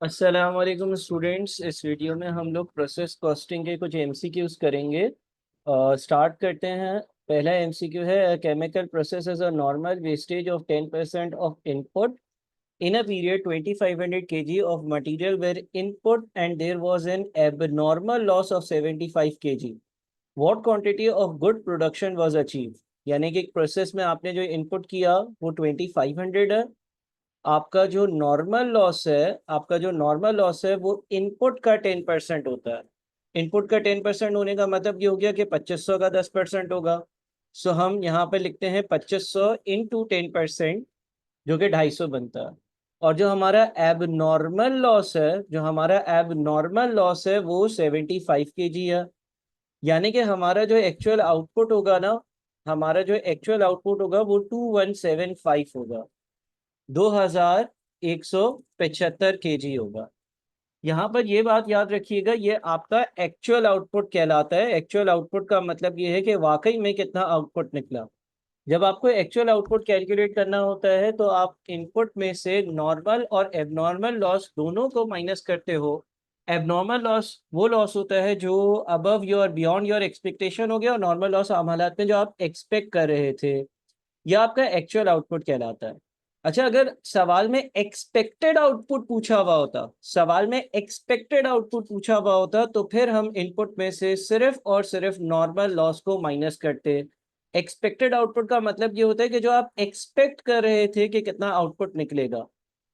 अस्सलाम वालेकुम स्टूडेंट्स। इस वीडियो में हम लोग प्रोसेस कॉस्टिंग के कुछ एमसीक्यूज करेंगे। स्टार्ट करते हैं। पहला एमसीक्यू है, chemical process is a normal wastage of 10% of input in a period 2500 kg of material were input and there was an abnormal loss of 75 kg. What quantity of good production was achieved? यानी कि process में आपने जो input किया वो 2500 है। आपका जो नॉर्मल लॉस है वो इनपुट का 10% होता है। इनपुट का 10% होने का मतलब ये हो गया कि 2500 का 10% होगा। सो हम यहाँ पे लिखते हैं 2500 इंटू 10%, जो कि 250 बनता है। और जो हमारा एब नॉर्मल लॉस है वो 75 kg है। यानी कि हमारा जो एक्चुअल आउटपुट होगा वो 2175 होगा, 2175 kg होगा। यहाँ पर ये बात याद रखिएगा, ये आपका एक्चुअल आउटपुट कहलाता है। एक्चुअल आउटपुट का मतलब ये है कि वाकई में कितना आउटपुट निकला। जब आपको एक्चुअल आउटपुट कैलकुलेट करना होता है तो आप इनपुट में से नॉर्मल और एबनॉर्मल लॉस दोनों को माइनस करते हो। एबनॉर्मल लॉस वो लॉस होता है जो above your beyond your expectation हो गया, और नॉर्मल लॉस आम हालात में जो आप एक्सपेक्ट कर रहे थे, यह आपका एक्चुअल आउटपुट कहलाता है। अच्छा, अगर सवाल में एक्सपेक्टेड आउटपुट पूछा हुआ होता तो फिर हम इनपुट में से सिर्फ और सिर्फ नॉर्मल लॉस को माइनस करते। एक्सपेक्टेड आउटपुट का मतलब ये होता है कि जो आप एक्सपेक्ट कर रहे थे कि कितना आउटपुट निकलेगा।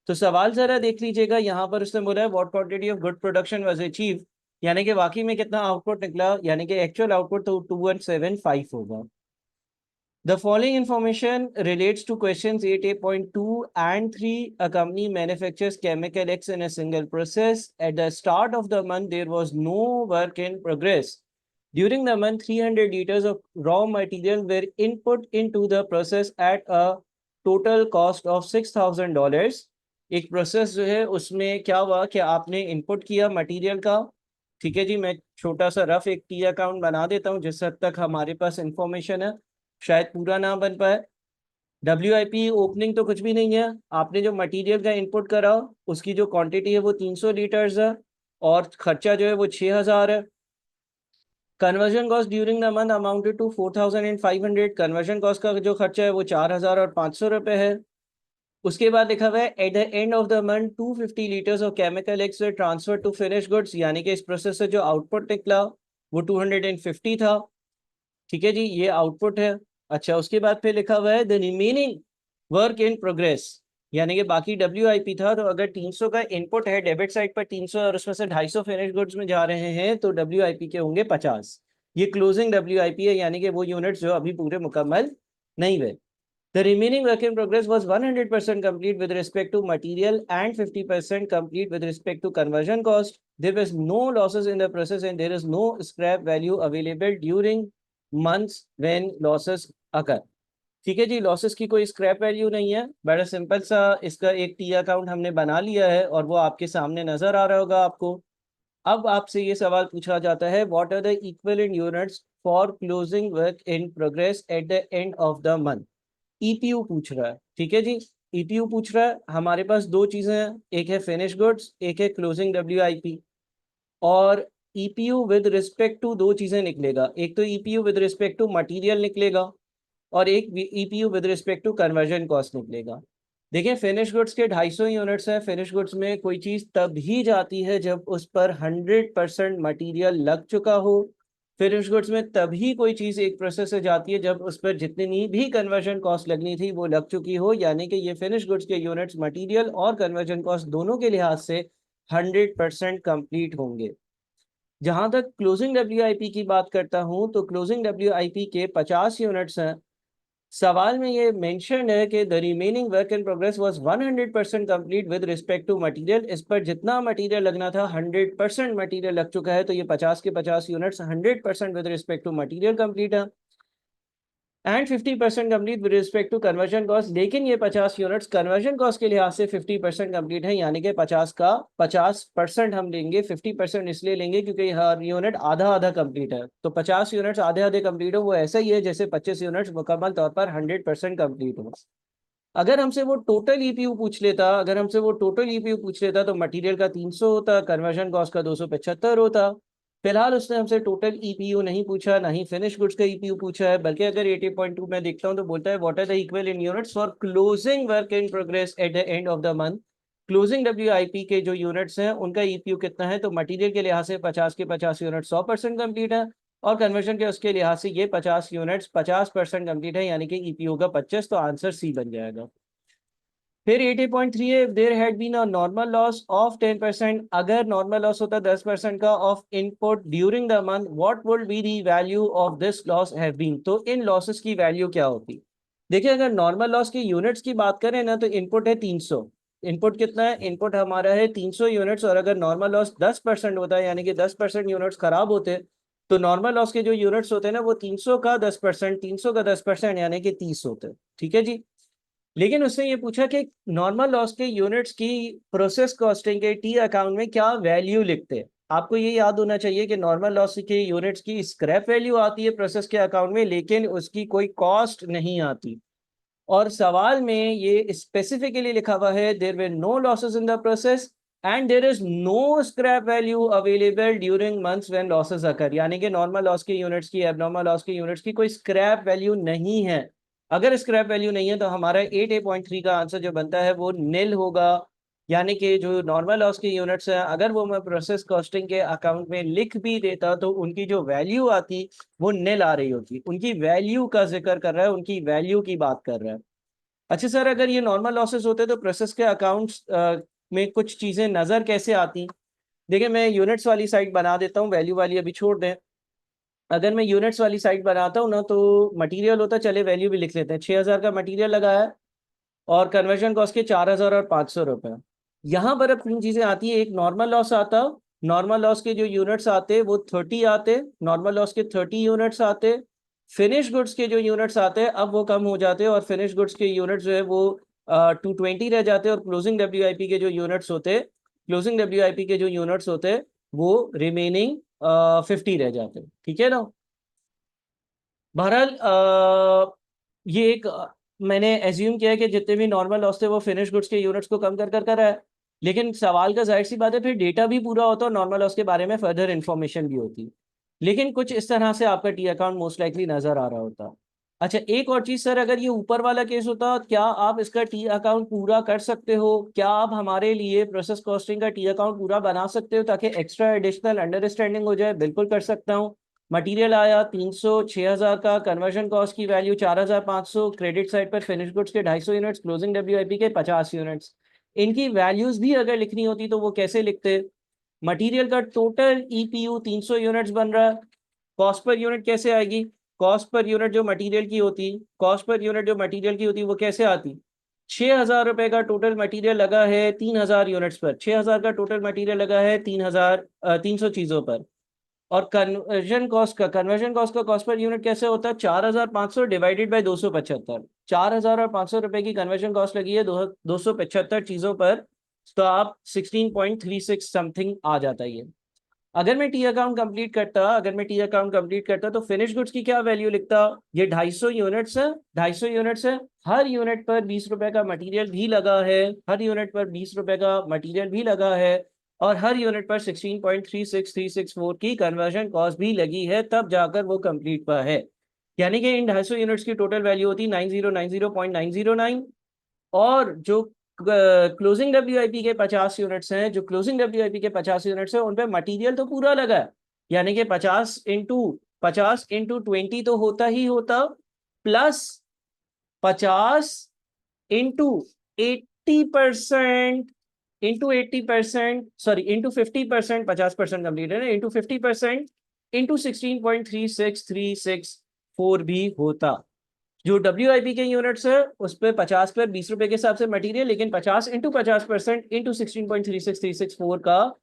तो सवाल जरा देख लीजिएगा, यहाँ पर उसने बोला है what quantity of good production was achieve, यानी कि वाकई में कितना आउटपुट निकला, यानी कि एक्चुअल आउटपुट तो 2175 होगा। The following information relates to questions 8.2 and 3. A company manufactures chemical X in a single process. At the start of the month, there was no work in progress. During the month, 300 liters of raw material were input into the process at a total cost of $6,000. एक process जो है उसमें क्या हुआ कि आपने input किया material का। ठीक है जी, मैं छोटा सा रफ एक टी अकाउंट बना देता हूँ जिस हद तक हमारे पास इंफॉर्मेशन है, शायद पूरा ना बन पाए। WIP ओपनिंग तो कुछ भी नहीं है। आपने जो मटेरियल का इनपुट करा उसकी जो क्वांटिटी है वो 300 लीटर्स है, और खर्चा जो है वो 6000 है। Conversion cost during the month amounted to 4500। Conversion cost का जो खर्चा है वो 4500 रुपये है। उसके बाद लिखा हुआ है at the end of the month 250 litres of chemical X transfer to finish goods, यानी कि इस प्रोसेस से जो आउटपुट निकला वो 250 था। ठीक है जी, ये आउटपुट है। अच्छा, उसके बाद फिर लिखा हुआ है the remaining work in progress, यानी कि बाकी WIP था। तो अगर 300 का इनपुट है डेबिट साइड पर 300 और उसमें से 250 फिनिश गुड्स में जा रहे हैं तो WIP के होंगे 50। ये क्लोजिंग WIP है, यानी कि वो यूनिट्स जो अभी पूरे मुकम्मल नहीं हुए। The remaining work in progress was 100% complete with respect to material and 50% complete with respect to conversion cost. There was no losses in the process and there is no scrap value available during months when losses occur. ठीक है जी, losses की कोई scrap value नहीं है। बड़ा simple सा इसका एक टी अकाउंट हमने बना लिया है और वो आपके सामने नजर आ रहा होगा आपको। अब आपसे ये सवाल पूछा जाता है what are the equivalent units for closing work in progress at the end of the month. EPU पूछ रहा है। ठीक है जी, EPU पूछ रहा है। हमारे पास दो चीजें हैं, एक है फिनिश गुड्स, एक है क्लोजिंग WIP। और EPU विद रिस्पेक्ट टू दो चीजें निकलेगा, एक तो EPU with respect to material निकलेगा और एक EPU with respect to conversion cost निकलेगा। देखिए, फिनिश गुड्स के 250 यूनिट्स हैं। फिनिश गुड्स में कोई चीज़ तब ही जाती है जब उस पर 100% मटीरियल लग चुका हो। फिनिश गुड्स में तभी कोई चीज़ एक प्रोसेस से जाती है जब उस पर जितनी भी कन्वर्जन कॉस्ट लगनी थी वो लग चुकी हो, यानी कि ये फिनिश गुड्स के यूनिट्स मटीरियल और कन्वर्जन कॉस्ट दोनों के लिहाज से 100% कंप्लीट होंगे। जहां तक क्लोजिंग WIP की बात करता हूं तो क्लोजिंग WIP के 50 यूनिट्स हैं। सवाल में ये मेंशन है कि the remaining work in progress was 100% complete with respect to material. इस पर जितना मटेरियल लगना था 100% मटेरियल लग चुका है, तो ये 50 के 50 units 100% with respect to material complete है and 50% complete with respect to conversion cost. लेकिन ये 50 यूनिट्स कन्वर्जन कॉस्ट के लिहाज से 50% कंप्लीट है, यानी कि 50 का 50% हम लेंगे। 50% इसलिए लेंगे क्योंकि हर यूनिट आधा आधा कंप्लीट है। तो 50 यूनिट्स आधे आधे कंप्लीट हो वो ऐसा ही है जैसे 25 यूनिट्स मुकम्मल तौर पर 100% कंप्लीट हो। अगर हमसे वो टोटल ईपीयू पूछ लेता, अगर हमसे वो टोटल ईपीयू पूछ लेता तो मटेरियल का 300 होता, कन्वर्जन कॉस्ट का 275 होता। फिलहाल उसने हमसे टोटल ईपीयू नहीं पूछा, ना ही फिनिश गुड्स का ईपीयू पूछा है, बल्कि अगर 80.2 में देखता हूँ तो बोलता है what are the equal in units for closing work in progress at the end of the month. Closing WIP के जो यूनिट्स हैं उनका ईपीयू कितना है, तो मटेरियल के लिहाज से 50 के 50 यूनिट 100% कंप्लीट है, और कन्वर्जन के उसके लिहाज से ये 50 यूनिट्स 50% कंप्लीट है, यानी कि ईपीयू का 25, तो आंसर सी बन जाएगा। फिर 80.3 है, there had been a normal loss of 10%, अगर नॉर्मल लॉस होता 10% का of input during the month, what would be the value of this loss have been, तो इन लॉसेस की वैल्यू क्या होती। देखिए अगर नॉर्मल लॉस की यूनिट्स की बात करें ना, तो इनपुट है 300, इनपुट कितना है, इनपुट हमारा है 300 यूनिट्स, और अगर नॉर्मल लॉस 10% होता है, यानी कि 10% यूनिट्स खराब होते, तो नॉर्मल लॉस के जो यूनिट्स होते हैं ना वो 300 का 10%, 300 का 10% यानी कि 30 होते, ठीक है जी। लेकिन उसने ये पूछा कि नॉर्मल लॉस के यूनिट्स की प्रोसेस कॉस्टिंग के टी अकाउंट में क्या वैल्यू लिखते हैं। आपको ये याद होना चाहिए कि नॉर्मल लॉस के यूनिट्स की स्क्रैप वैल्यू आती है प्रोसेस के अकाउंट में, लेकिन उसकी कोई कॉस्ट नहीं आती। और सवाल में ये स्पेसिफिकली लिखा हुआ है there were no losses in the process and there is no scrap value available during months when losses occur, यानी कि नॉर्मल लॉस के यूनिट्स की, एबनॉर्मल लॉस के यूनिट्स की कोई स्क्रैप वैल्यू नहीं है। अगर स्क्रैप वैल्यू नहीं है तो हमारा 8.3 का आंसर जो बनता है वो निल होगा, यानी कि जो नॉर्मल लॉस के यूनिट्स हैं अगर वो मैं प्रोसेस कॉस्टिंग के अकाउंट में लिख भी देता तो उनकी जो वैल्यू आती वो निल आ रही होती, उनकी वैल्यू का जिक्र कर रहा है, उनकी वैल्यू की बात कर रहा है। अच्छा सर, अगर ये नॉर्मल लॉसेस होते तो प्रोसेस के अकाउंट्स में कुछ चीजें नजर कैसे आती। देखिए मैं यूनिट्स वाली साइड बना देता हूँ, वैल्यू वाली अभी छोड़ दें। अगर मैं यूनिट्स वाली साइड बनाता हूँ ना, तो मटेरियल होता, चले वैल्यू भी लिख लेते हैं, 6000 का मटेरियल लगा है और कन्वर्जन कॉस्ट के 4000 और 500 रुपये। यहाँ पर अब तीन चीजें आती है, एक नॉर्मल लॉस आता, नॉर्मल लॉस के जो यूनिट्स आते वो 30 आते, नॉर्मल लॉस के 30 यूनिट्स आते। फिनिश गुड्स के जो यूनिट्स आते हैं अब वो कम हो जाते हैं, और फिनिश गुड्स के यूनिट्स जो है वो 220 रह जाते हैं, और क्लोजिंग डब्ल्यूआईपी के जो यूनिट्स होते, क्लोजिंग डब्ल्यूआईपी के जो यूनिट्स होते वो रिमेनिंग 50 रह जाते हैं, ठीक है ना। बहरहाल ये एक मैंने एज्यूम किया है कि जितने भी नॉर्मल लॉस थे वो फिनिश गुड्स के यूनिट्स को कम कर कर कर है, लेकिन सवाल का जाहिर सी बात है फिर डेटा भी पूरा होता और नॉर्मल लॉस के बारे में फर्दर इन्फॉर्मेशन भी होती, लेकिन कुछ इस तरह से आपका टी अकाउंट मोस्ट लाइकली नजर आ रहा होता। अच्छा एक और चीज सर, अगर ये ऊपर वाला केस होता क्या आप इसका टी अकाउंट पूरा कर सकते हो, क्या आप हमारे लिए प्रोसेस कॉस्टिंग का टी अकाउंट पूरा बना सकते हो ताकि एक्स्ट्रा एडिशनल अंडरस्टैंडिंग हो जाए। बिल्कुल कर सकता हूँ। मटेरियल आया 300, 6000 का, कन्वर्जन कॉस्ट की वैल्यू 4500, क्रेडिट साइड पर फिनिश गुड्स के 250 यूनिट्स, क्लोजिंग डब्ल्यूआईपी के 50 यूनिट्स। इनकी वैल्यूज भी अगर लिखनी होती तो वो कैसे लिखते। मटेरियल का टोटल ईपीयू 300 यूनिट्स बन रहा है, कॉस्ट पर यूनिट कैसे आएगी, कॉस्ट पर यूनिट जो मटेरियल की होती, कॉस्ट पर यूनिट जो मटेरियल की होती वो कैसे आती। 6000 रुपए का टोटल मटेरियल लगा है 3000 यूनिट्स पर, 6000 का टोटल मटेरियल लगा है 300 चीजों पर। और कन्वर्जन कॉस्ट का कॉस्ट पर यूनिट कैसे होता है, 4500 डिवाइडेड बाई 275, 4000 और 500 रुपए की कन्वर्जन कॉस्ट लगी है 275 चीजों पर, तो आप 16.36 समथिंग आ जाता है ये। अगर मैं टी अकाउंट कंप्लीट करता, अगर मैं टी अकाउंट कंप्लीट करता तो फिनिश गुड्स की क्या वैल्यू लिखता, ये 250 यूनिट्स है, 250 यूनिट्स है, हर यूनिट पर 20 रुपए का मटेरियल भी लगा है, हर यूनिट पर 20 रुपए का मटेरियल भी लगा है, और हर यूनिट पर 16.36364 की कन्वर्जन कॉस्ट भी लगी है, तब जाकर वो कंप्लीट पर है। यानी कि इन 250 यूनिट्स की टोटल वैल्यू होती 9090.909, और जो क्लोजिंग डब्ल्यूआईपी के 50 यूनिट्स हैं, जो क्लोजिंग डब्ल्यूआईपी के 50 यूनिट्स हैं उन पे मटेरियल तो पूरा लगा है, यानी कि 50 इंटू 20 तो होता ही होता, plus 50 into 80% into 80%, sorry into 50%, 50% complete है ना, इंटू 50% इंटू 16.36364 भी होता। जो डब्ल्यूआईपी के यूनिट्स है उस पर 50 पर 20 रुपए के हिसाब से मटेरियल, लेकिन 50 इंटू 50% इंटू 16.36364 का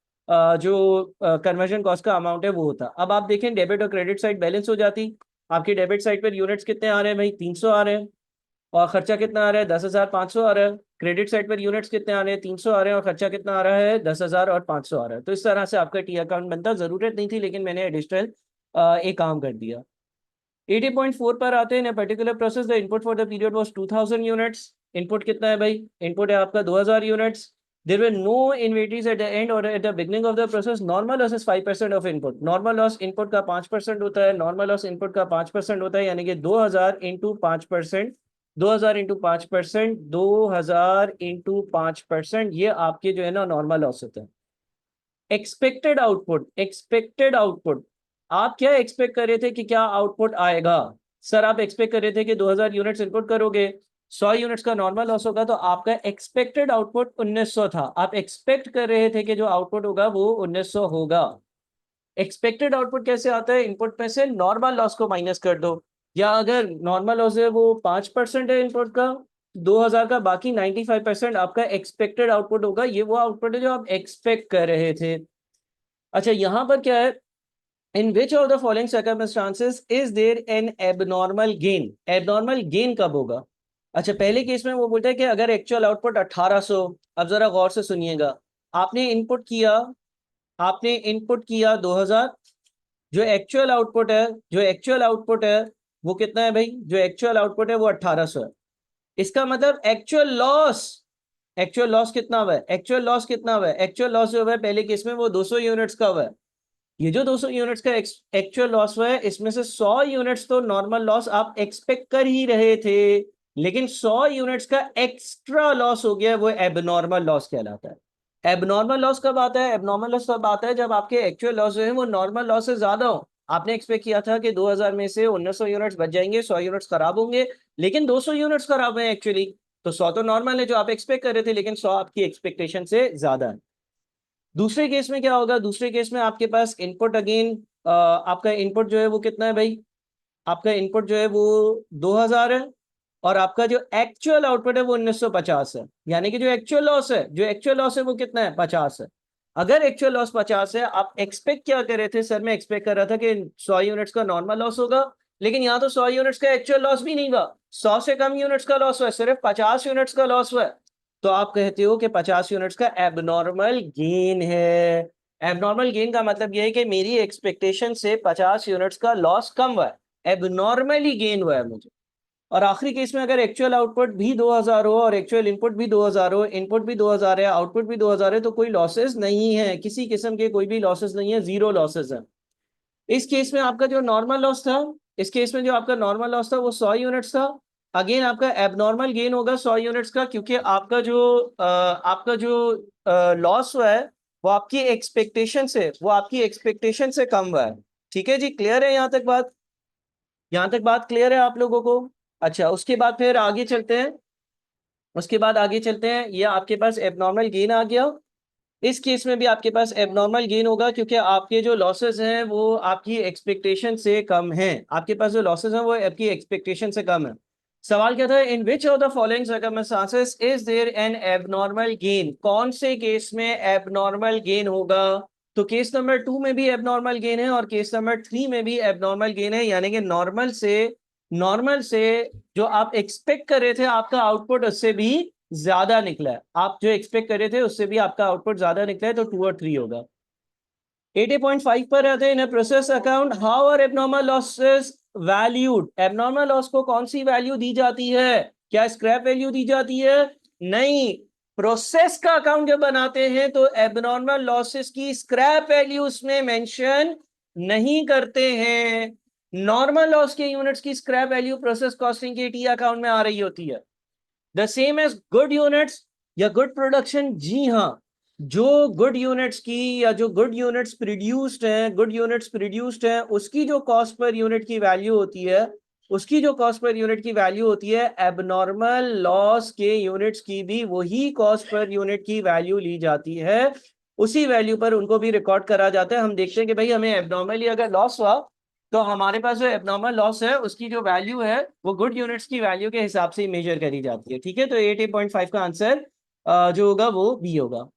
जो कन्वर्जन कॉस्ट का अमाउंट है वो होता। अब आप देखें डेबिट और क्रेडिट साइड बैलेंस हो जाती। आपकी डेबिट साइड पर यूनिट्स कितने आ रहे हैं भाई, 300 आ रहे हैं, और खर्चा कितना आ रहा है, 10,500 आ रहा है। क्रेडिट साइड पर यूनिट्स कितने आ रहे हैं, 300 आ रहे हैं, और खर्चा कितना आ रहा है, 10,500 आ रहा है। तो इस तरह से आपका टी अकाउंट बनता, जरूरत नहीं थी लेकिन मैंने एडिशनल एक काम कर दिया। 80.4 पर आते हैं, in particular process the input for the period was 2000 units, input कितना है भाई, इनपुट है आपका 2000 units. There were no inventories at the end और at the beginning of the process. Normal loss is 5% of input. Normal loss input का 5% होता है, normal loss input का 5% होता है, यानी कि 2000 इंटू 5%, 2000 इंटू 5%, 2000 इंटू 5%, ये आपके जो है ना नॉर्मल लॉस होता है। एक्सपेक्टेड आउटपुट, एक्सपेक्टेड आउटपुट, आप क्या एक्सपेक्ट कर रहे थे कि क्या आउटपुट आएगा? सर आप एक्सपेक्ट कर रहे थे कि 2000 यूनिट्स इनपुट करोगे, 100 यूनिट्स का नॉर्मल लॉस होगा, तो आपका एक्सपेक्टेड आउटपुट 1900 था। आप एक्सपेक्ट कर रहे थे कि जो आउटपुट होगा वो 1900 होगा। एक्सपेक्टेड आउटपुट कैसे आता है? इनपुट में से नॉर्मल लॉस को माइनस कर दो, या अगर नॉर्मल लॉस है वो 5% है इनपुट का, 2000 का बाकी 95% आपका एक्सपेक्टेड आउटपुट होगा। ये वो आउटपुट है जो आप एक्सपेक्ट कर रहे थे। अच्छा यहाँ पर क्या है, in which of the following circumstances is there an abnormal gain? Abnormal gain कब होगा? अच्छा पहले केस में वो बोलता है कि अगर एक्चुअल आउटपुट 1800, अब जरा गौर से सुनिएगा, आपने इनपुट किया, आपने इनपुट किया 2000, जो एक्चुअल आउटपुट है, जो एक्चुअल आउटपुट है वो कितना है भाई? जो एक्चुअल आउटपुट है वो 1800 है। इसका मतलब एक्चुअल लॉस, एक्चुअल लॉस कितना हुआ है? एक्चुअल लॉस कितना हुआ है? एक्चुअल लॉस जो हुआ है पहले केस में वो 200 यूनिट्स का हुआ है। ये जो 200 यूनिट्स का एक्चुअल लॉस हुआ है, इसमें से 100 यूनिट्स तो नॉर्मल लॉस आप एक्सपेक्ट कर ही रहे थे, लेकिन 100 यूनिट्स का एक्स्ट्रा लॉस हो गया, वो एबनॉर्मल लॉस कहलाता है। एबनॉर्मल लॉस कब आता है? एबनॉर्मल लॉस तब आता है जब आपके एक्चुअल लॉस जो है वो नॉर्मल लॉस से ज्यादा हो। आपने एक्सपेक्ट किया था कि 2000 में से 1900 यूनिट्स बच जाएंगे, 100 यूनिट्स खराब होंगे, लेकिन 200 यूनिट्स खराब हुए एक्चुअली। तो 100 तो नॉर्मल है जो आप एक्सपेक्ट कर रहे थे, लेकिन 100 आपकी एक्सपेक्टेशन से ज्यादा है। दूसरे केस में क्या होगा? दूसरे केस में आपके पास इनपुट अगेन, आपका इनपुट जो है वो कितना है भाई? आपका इनपुट जो है वो 2000 है, और आपका जो एक्चुअल आउटपुट है वो 1950 है, यानी कि जो एक्चुअल लॉस है, जो एक्चुअल लॉस है वो कितना है? 50 है। अगर एक्चुअल लॉस 50 है, आप एक्सपेक्ट क्या कर रहे थे? सर मैं एक्सपेक्ट कर रहा था कि 100 यूनिट्स का नॉर्मल लॉस होगा, लेकिन यहाँ तो 100 यूनिट्स का एक्चुअल लॉस भी नहीं हुआ, 100 से कम यूनिट्स का लॉस हुआ है, सिर्फ 50 यूनिट्स का लॉस हुआ है। तो आप कहते हो कि 50 यूनिट्स का एबनॉर्मल गेन है। एबनॉर्मल गेन का मतलब यह है कि मेरी एक्सपेक्टेशन से 50 यूनिट्स का लॉस कम हुआ है, एबनॉर्मली गेन हुआ है मुझे। और आखिरी केस में अगर एक्चुअल आउटपुट भी 2000 हो और एक्चुअल इनपुट भी 2000 हो, इनपुट भी 2000 है, आउटपुट भी 2000 है, तो कोई लॉसेस नहीं है, किसी किस्म के कोई भी लॉसेस नहीं है, जीरो लॉसेस है। इस केस में आपका जो नॉर्मल लॉस था, इस केस में जो आपका नॉर्मल लॉस था वो 100 यूनिट्स था। अगेन आपका एबनॉर्मल गेन होगा 100 यूनिट्स का, क्योंकि आपका जो लॉस हुआ है वो आपकी एक्सपेक्टेशन से, वो आपकी एक्सपेक्टेशन से कम हुआ है। ठीक है जी, क्लियर है यहाँ तक बात? यहाँ तक बात क्लियर है आप लोगों को? अच्छा उसके बाद फिर आगे चलते हैं, उसके बाद आगे चलते हैं। ये आपके पास एबनॉर्मल गेन आ गया। इस केस में भी आपके पास एबनॉर्मल गेन होगा, क्योंकि आपके जो लॉसेस हैं वो आपकी एक्सपेक्टेशन से कम हैं। आपके पास जो लॉसेस हैं वो आपकी एक्सपेक्टेशन से कम है। सवाल क्या था? In which of the following circumstances is there an abnormal gain? कौन से केस में एबनॉर्मल गेन होगा? तो केस नंबर 2 में भी एबनॉर्मल गेन है और केस नंबर 3 में भी एबनॉर्मल गेन है, यानी कि नॉर्मल से जो आप एक्सपेक्ट कर रहे थे आपका आउटपुट उससे भी ज्यादा निकला है। आप जो एक्सपेक्ट कर रहे थे उससे भी आपका आउटपुट ज्यादा निकला है, तो 2 और 3 होगा। 80.5 पर रहते हैं। In process account how are abnormal losses valued? Abnormal loss को कौन सी वैल्यू दी जाती है? क्या स्क्रैप वैल्यू दी जाती है? नहीं। प्रोसेस का अकाउंट जब बनाते हैं तो एबनॉर्मल लॉसेस की स्क्रैप वैल्यू उसमें मेंशन नहीं करते हैं। नॉर्मल लॉस के यूनिट्स की स्क्रैप वैल्यू प्रोसेस कॉस्टिंग के टी अकाउंट में आ रही होती है। The same as good units या गुड प्रोडक्शन। जी हाँ, जो गुड यूनिट्स की या जो गुड यूनिट्स प्रोड्यूस्ड हैं, गुड यूनिट्स प्रोड्यूस्ड हैं, उसकी जो कॉस्ट पर यूनिट की वैल्यू होती है, उसकी जो कॉस्ट पर यूनिट की वैल्यू होती है, एबनॉर्मल लॉस के यूनिट्स की भी वही कॉस्ट पर यूनिट की वैल्यू ली जाती है, उसी वैल्यू पर उनको भी रिकॉर्ड करा जाता है। हम देखते हैं कि भाई हमें एबनॉर्मली अगर लॉस हुआ तो हमारे पास जो एबनॉर्मल लॉस है उसकी जो वैल्यू है वो गुड यूनिट्स की वैल्यू के हिसाब से मेजर करी जाती है। ठीक है, तो 80.5 का आंसर जो होगा वो बी होगा।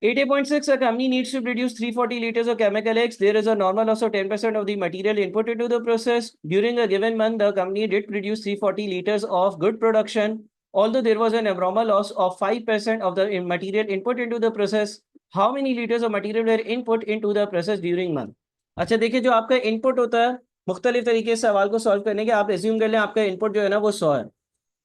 80.6, a company needs to produce 340 liters of chemical X. There is a normal loss of 10% of the material input into the process. During a given month, the company did produce 340 liters of good production. Although there was an abnormal loss of 5% of the material input into the process, how many liters of material were input into the process during month? अच्छा देखिए, जो आपका input होता है, मुख्तलिफ तरीके से सवाल को सॉल्व करने के, आप एज्यूम कर लें आपका इनपुट जो है ना वो 100 है।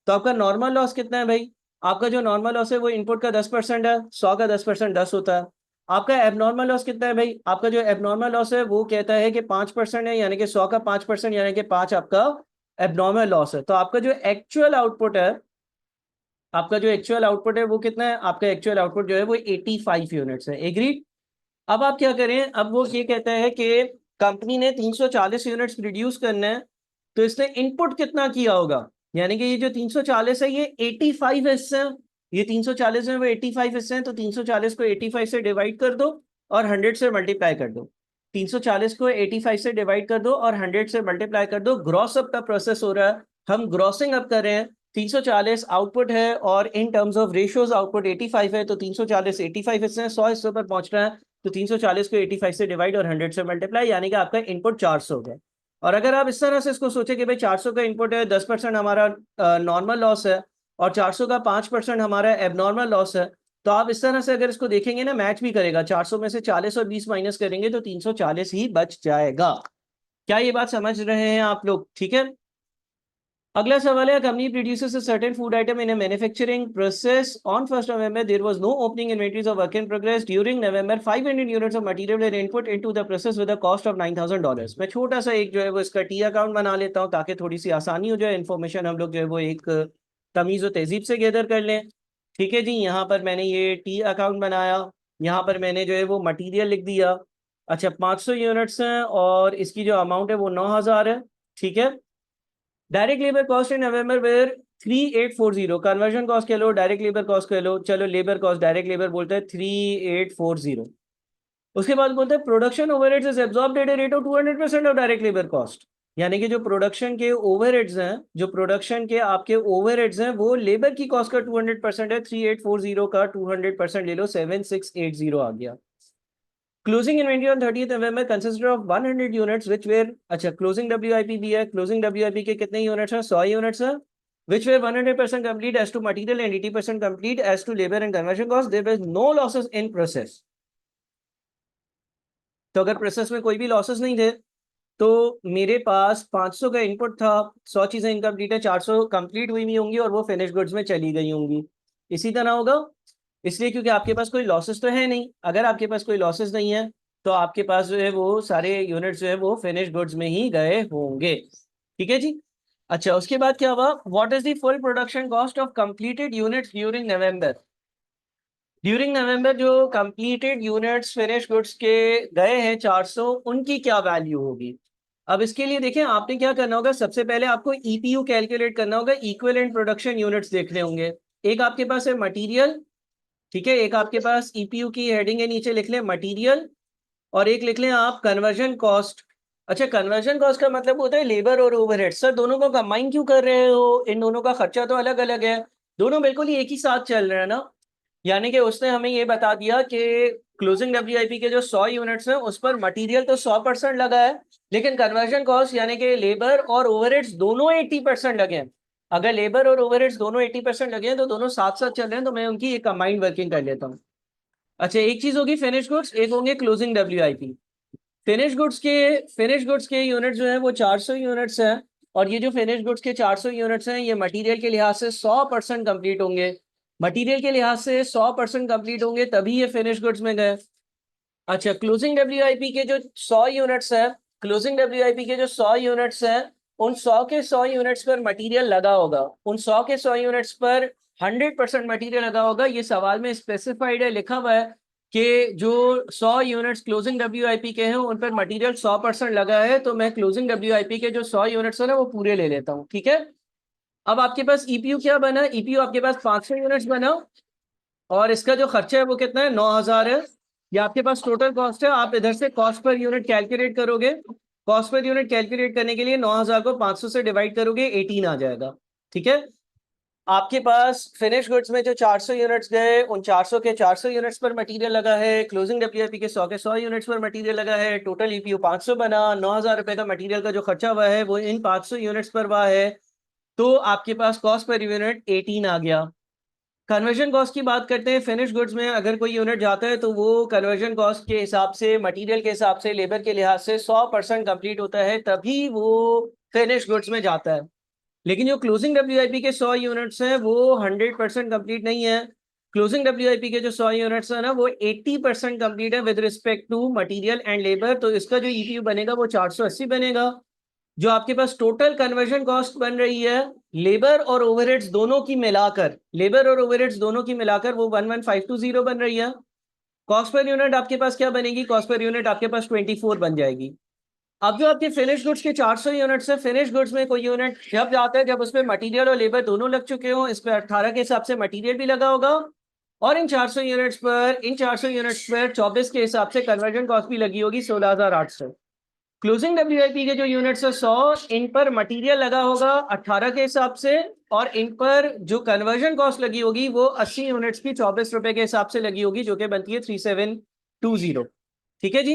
तो आपका नॉर्मल लॉस कितना है भाई? आपका जो नॉर्मल लॉस है वो इनपुट का 10% है, 100 का 10% 10 होता है। आपका एबनॉर्मल लॉस कितना है भाई? आपका जो एबनॉर्मल लॉस है वो कहता है कि 5% है, यानी कि 100 का 5%, यानी कि 5 आपका एबनॉर्मल लॉस है। तो आपका जो एक्चुअल आउटपुट है, आपका जो एक्चुअल आउटपुट है वो कितना है? आपका एक्चुअल आउटपुट जो है वो 85 यूनिट्स है। एग्रीड? अब आप क्या करें, अब वो ये कहता है कि कंपनी ने 340 यूनिट्स प्रोड्यूस करना है, तो इसने इनपुट कितना किया होगा? यानी कि ये जो 340 है ये 85 हिस्से हैं, ये 340 है वो 85 हिस्से हैं, तो 340 को 85 से डिवाइड कर दो और 100 से मल्टीप्लाई कर दो। 340 को 85 से डिवाइड कर दो और 100 से मल्टीप्लाई कर दो। ग्रॉस अप का प्रोसेस हो रहा है, हम ग्रॉसिंग अप कर रहे हैं। 340 आउटपुट है और in terms of ratios output 85 है, तो 340 85 हिस्से हैं, 100 हिस्सों पर पहुंच रहा है, तो 340 को 85 से डिवाइड और 100 से मल्टीप्लाई, यानी कि आपका इनपुट 400 हो गया। और अगर आप इस तरह से इसको सोचे कि भाई 400 का इनपुट है, 10% हमारा नॉर्मल लॉस है और 400 का 5% हमारा एबनॉर्मल लॉस है, तो आप इस तरह से अगर इसको देखेंगे ना, मैच भी करेगा। 400 में से 40 और 20 माइनस करेंगे तो 340 ही बच जाएगा। क्या ये बात समझ रहे हैं आप लोग? ठीक है। अगला सवाल है, company produces a certain food item in a manufacturing process on 1st November there was no opening inventories of work in progress during November 500 units of material were input into the process with a cost of $9000। मैं छोटा सा एक जो है वो इसका T account बना लेता हूं ताकि थोड़ी सी आसानी हो जाए, इन्फॉर्मेशन हम लोग जो है वो एक तमीज़ और तहजीब से गैदर कर लें। ठीक है जी, यहाँ पर मैंने ये टी अकाउंट बनाया, यहाँ पर मैंने जो है वो मटीरियल लिख दिया। अच्छा, 500 यूनिट्स हैं और इसकी जो अमाउंट है वो 9000 है। ठीक है। Direct labour cost in November were 3840, conversion cost कह लो, डायरेक्ट लेबर कॉस्ट कह लो, चलो लेबर कॉस्ट डायरेक्ट लेबर बोलते हैं 3840। उसके बाद बोलते हैं production overheads is absorbed eight a rate of 200% of direct labour cost. यानी कि जो प्रोडक्शन के ओवरहेड्स हैं, जो प्रोडक्शन के आपके ओवरहेड्स हैं वो लेबर की कॉस्ट का 200% है। 3840 का 200% ले लो, 7680 आ गया। Closing inventory on 30th November consisted of 100 units which were, अच्छा क्लोजिंग डब्ल्यूआईपी भी है, क्लोजिंग डब्ल्यूआईपी के कितने यूनिट्स हैं? 100 यूनिट्स हैं, which were 100% complete as to material and 80% complete as to labour and conversion cost. There was no losses in process. तो अगर process में कोई भी लॉसेस नहीं थे तो मेरे पास 500 का इनपुट था, 100 चीजें इनकम्प्लीट है, 400 कंप्लीट हुई नहीं होंगी और वो फिनिश गुड्स में चली गई होंगी। इसी तरह होगा, इसलिए क्योंकि आपके पास कोई लॉसेस तो है नहीं। अगर आपके पास कोई लॉसेस नहीं है तो आपके पास जो है वो सारे यूनिट्स जो है वो फिनिश गुड्स में ही गए होंगे। ठीक है जी। अच्छा, उसके बाद क्या हुआ? What is the full production cost of completed units during November? During November जो कंप्लीटेड यूनिट्स फिनिश गुड्स के गए हैं 400, उनकी क्या वैल्यू होगी? अब इसके लिए देखें, आपने क्या करना होगा, सबसे पहले आपको ईपीयू कैलकुलेट करना होगा, इक्विवेलेंट प्रोडक्शन यूनिट्स देखने होंगे। एक आपके पास है मटेरियल, ठीक है, एक आपके पास ईपीयू की हेडिंग है, नीचे लिख लें मटेरियल, और एक लिख लें आप कन्वर्जन कॉस्ट। अच्छा, कन्वर्जन कॉस्ट का मतलब होता है लेबर और ओवरहेड। सर दोनों को कंबाइन क्यों कर रहे हो? इन दोनों का खर्चा तो अलग अलग है, दोनों बिल्कुल ही एक ही साथ चल रहे हैं ना। यानी कि उसने हमें ये बता दिया कि क्लोजिंग डब्ल्यूआईपी के जो 100 यूनिट्स हैं उस पर मटेरियल तो 100% लगा है, लेकिन कन्वर्जन कॉस्ट यानी कि लेबर और ओवरहेड्स दोनों 80% लगे हैं। अगर लेबर और ओवरहेड्स दोनों 80% लगे हैं तो दोनों साथ साथ चल रहे हैं, तो मैं उनकी एक कंबाइंड वर्किंग कर लेता हूँ। अच्छा, एक चीज होगी फिनिश गुड्स, एक होंगे क्लोजिंग डब्ल्यूआईपी। फिनिश गुड्स के यूनिट जो है वो 400 यूनिट्स हैं, और ये जो फिनिश गुड्स के 400 यूनिट्स हैं ये मटेरियल के लिहाज से 100% कंप्लीट होंगे। मटेरियल के लिहाज से 100% कंप्लीट होंगे तभी ये फिनिश गुड्स में गए। अच्छा, क्लोजिंग डब्ल्यूआईपी के जो 100 यूनिट्स हैं, क्लोजिंग डब्ल्यूआईपी के जो 100 यूनिट्स हैं, उन 100 के 100 यूनिट्स पर मटेरियल लगा होगा, उन 100 के 100 यूनिट्स पर 100% मटेरियल लगा होगा। ये सवाल में स्पेसिफाइड है, लिखा हुआ है कि जो 100 यूनिट्स क्लोजिंग डब्ल्यूआईपी के हैं उन पर मटेरियल 100% लगा है, तो मैं क्लोजिंग डब्ल्यूआईपी के जो 100 यूनिट्स है ना वो पूरे ले लेता हूँ। ठीक है। अब आपके पास ईपीयू क्या बना? ईपीयू आपके पास 500 यूनिट्स बना और इसका जो खर्चा है वो कितना है? 9000 है। ये आपके पास टोटल कॉस्ट है। आप इधर से कॉस्ट पर यूनिट कैलकुलेट करोगे, कॉस्ट पर यूनिट कैलकुलेट करने के लिए 9000 को 500 से डिवाइड करोगे, 18 आ जाएगा। ठीक है। आपके पास फिनिश गुड्स में जो 400 यूनिट्स गए, उन 400 के 400 यूनिट्स पर मटेरियल लगा है, क्लोजिंग डब्ल्यूआईपी के 100 यूनिट्स पर मटेरियल लगा है, टोटल ईपीयू 500 बना, 9000 रुपए का मटेरियल का जो खर्चा हुआ है वो इन 500 यूनिट्स पर हुआ है, तो आपके पास कॉस्ट पर यूनिट 18 आ गया। कन्वर्जन कॉस्ट की बात करते हैं, फिनिश गुड्स में अगर कोई यूनिट जाता है तो वो कन्वर्जन कॉस्ट के हिसाब से, मटेरियल के हिसाब से, लेबर के लिहाज से 100% कंप्लीट होता है, तभी वो फिनिश गुड्स में जाता है। लेकिन जो क्लोजिंग WIP के 100 यूनिट्स हैं वो 100% कंप्लीट नहीं है। क्लोजिंग WIP के जो 100 यूनिट्स है ना वो 80% कंप्लीट है with respect to material and labour. तो इसका जो EPU बनेगा वो 480 बनेगा। जो आपके पास टोटल कन्वर्जन कॉस्ट बन रही है लेबर और ओवरहेड्स दोनों की मिलाकर, लेबर और ओवरहेड्स दोनों की मिलाकर वो 11520 बन रही है। कॉस्ट पर यूनिट आपके पास क्या बनेगी? कॉस्ट पर यूनिट आपके पास 24 बन जाएगी। अब जो आपके फिनिश गुड्स के 400 यूनिट्स है, फिनिश गुड्स में कोई यूनिट जब जाता है जब उसमें मटेरियल और लेबर दोनों लग चुके हो, इस पर 18 के हिसाब से मटेरियल भी लगा होगा और इन 400 यूनिट्स पर 24 के हिसाब से कन्वर्जन कॉस्ट भी लगी होगी 16,800। क्लोजिंग WIP के जो यूनिट्स है 100, इन पर मटेरियल लगा होगा 18 के हिसाब से और इन पर जो कन्वर्जन कॉस्ट लगी होगी वो 80 यूनिट्स की 24 रुपए के हिसाब से लगी होगी, जो कि बनती है 3720। ठीक है जी।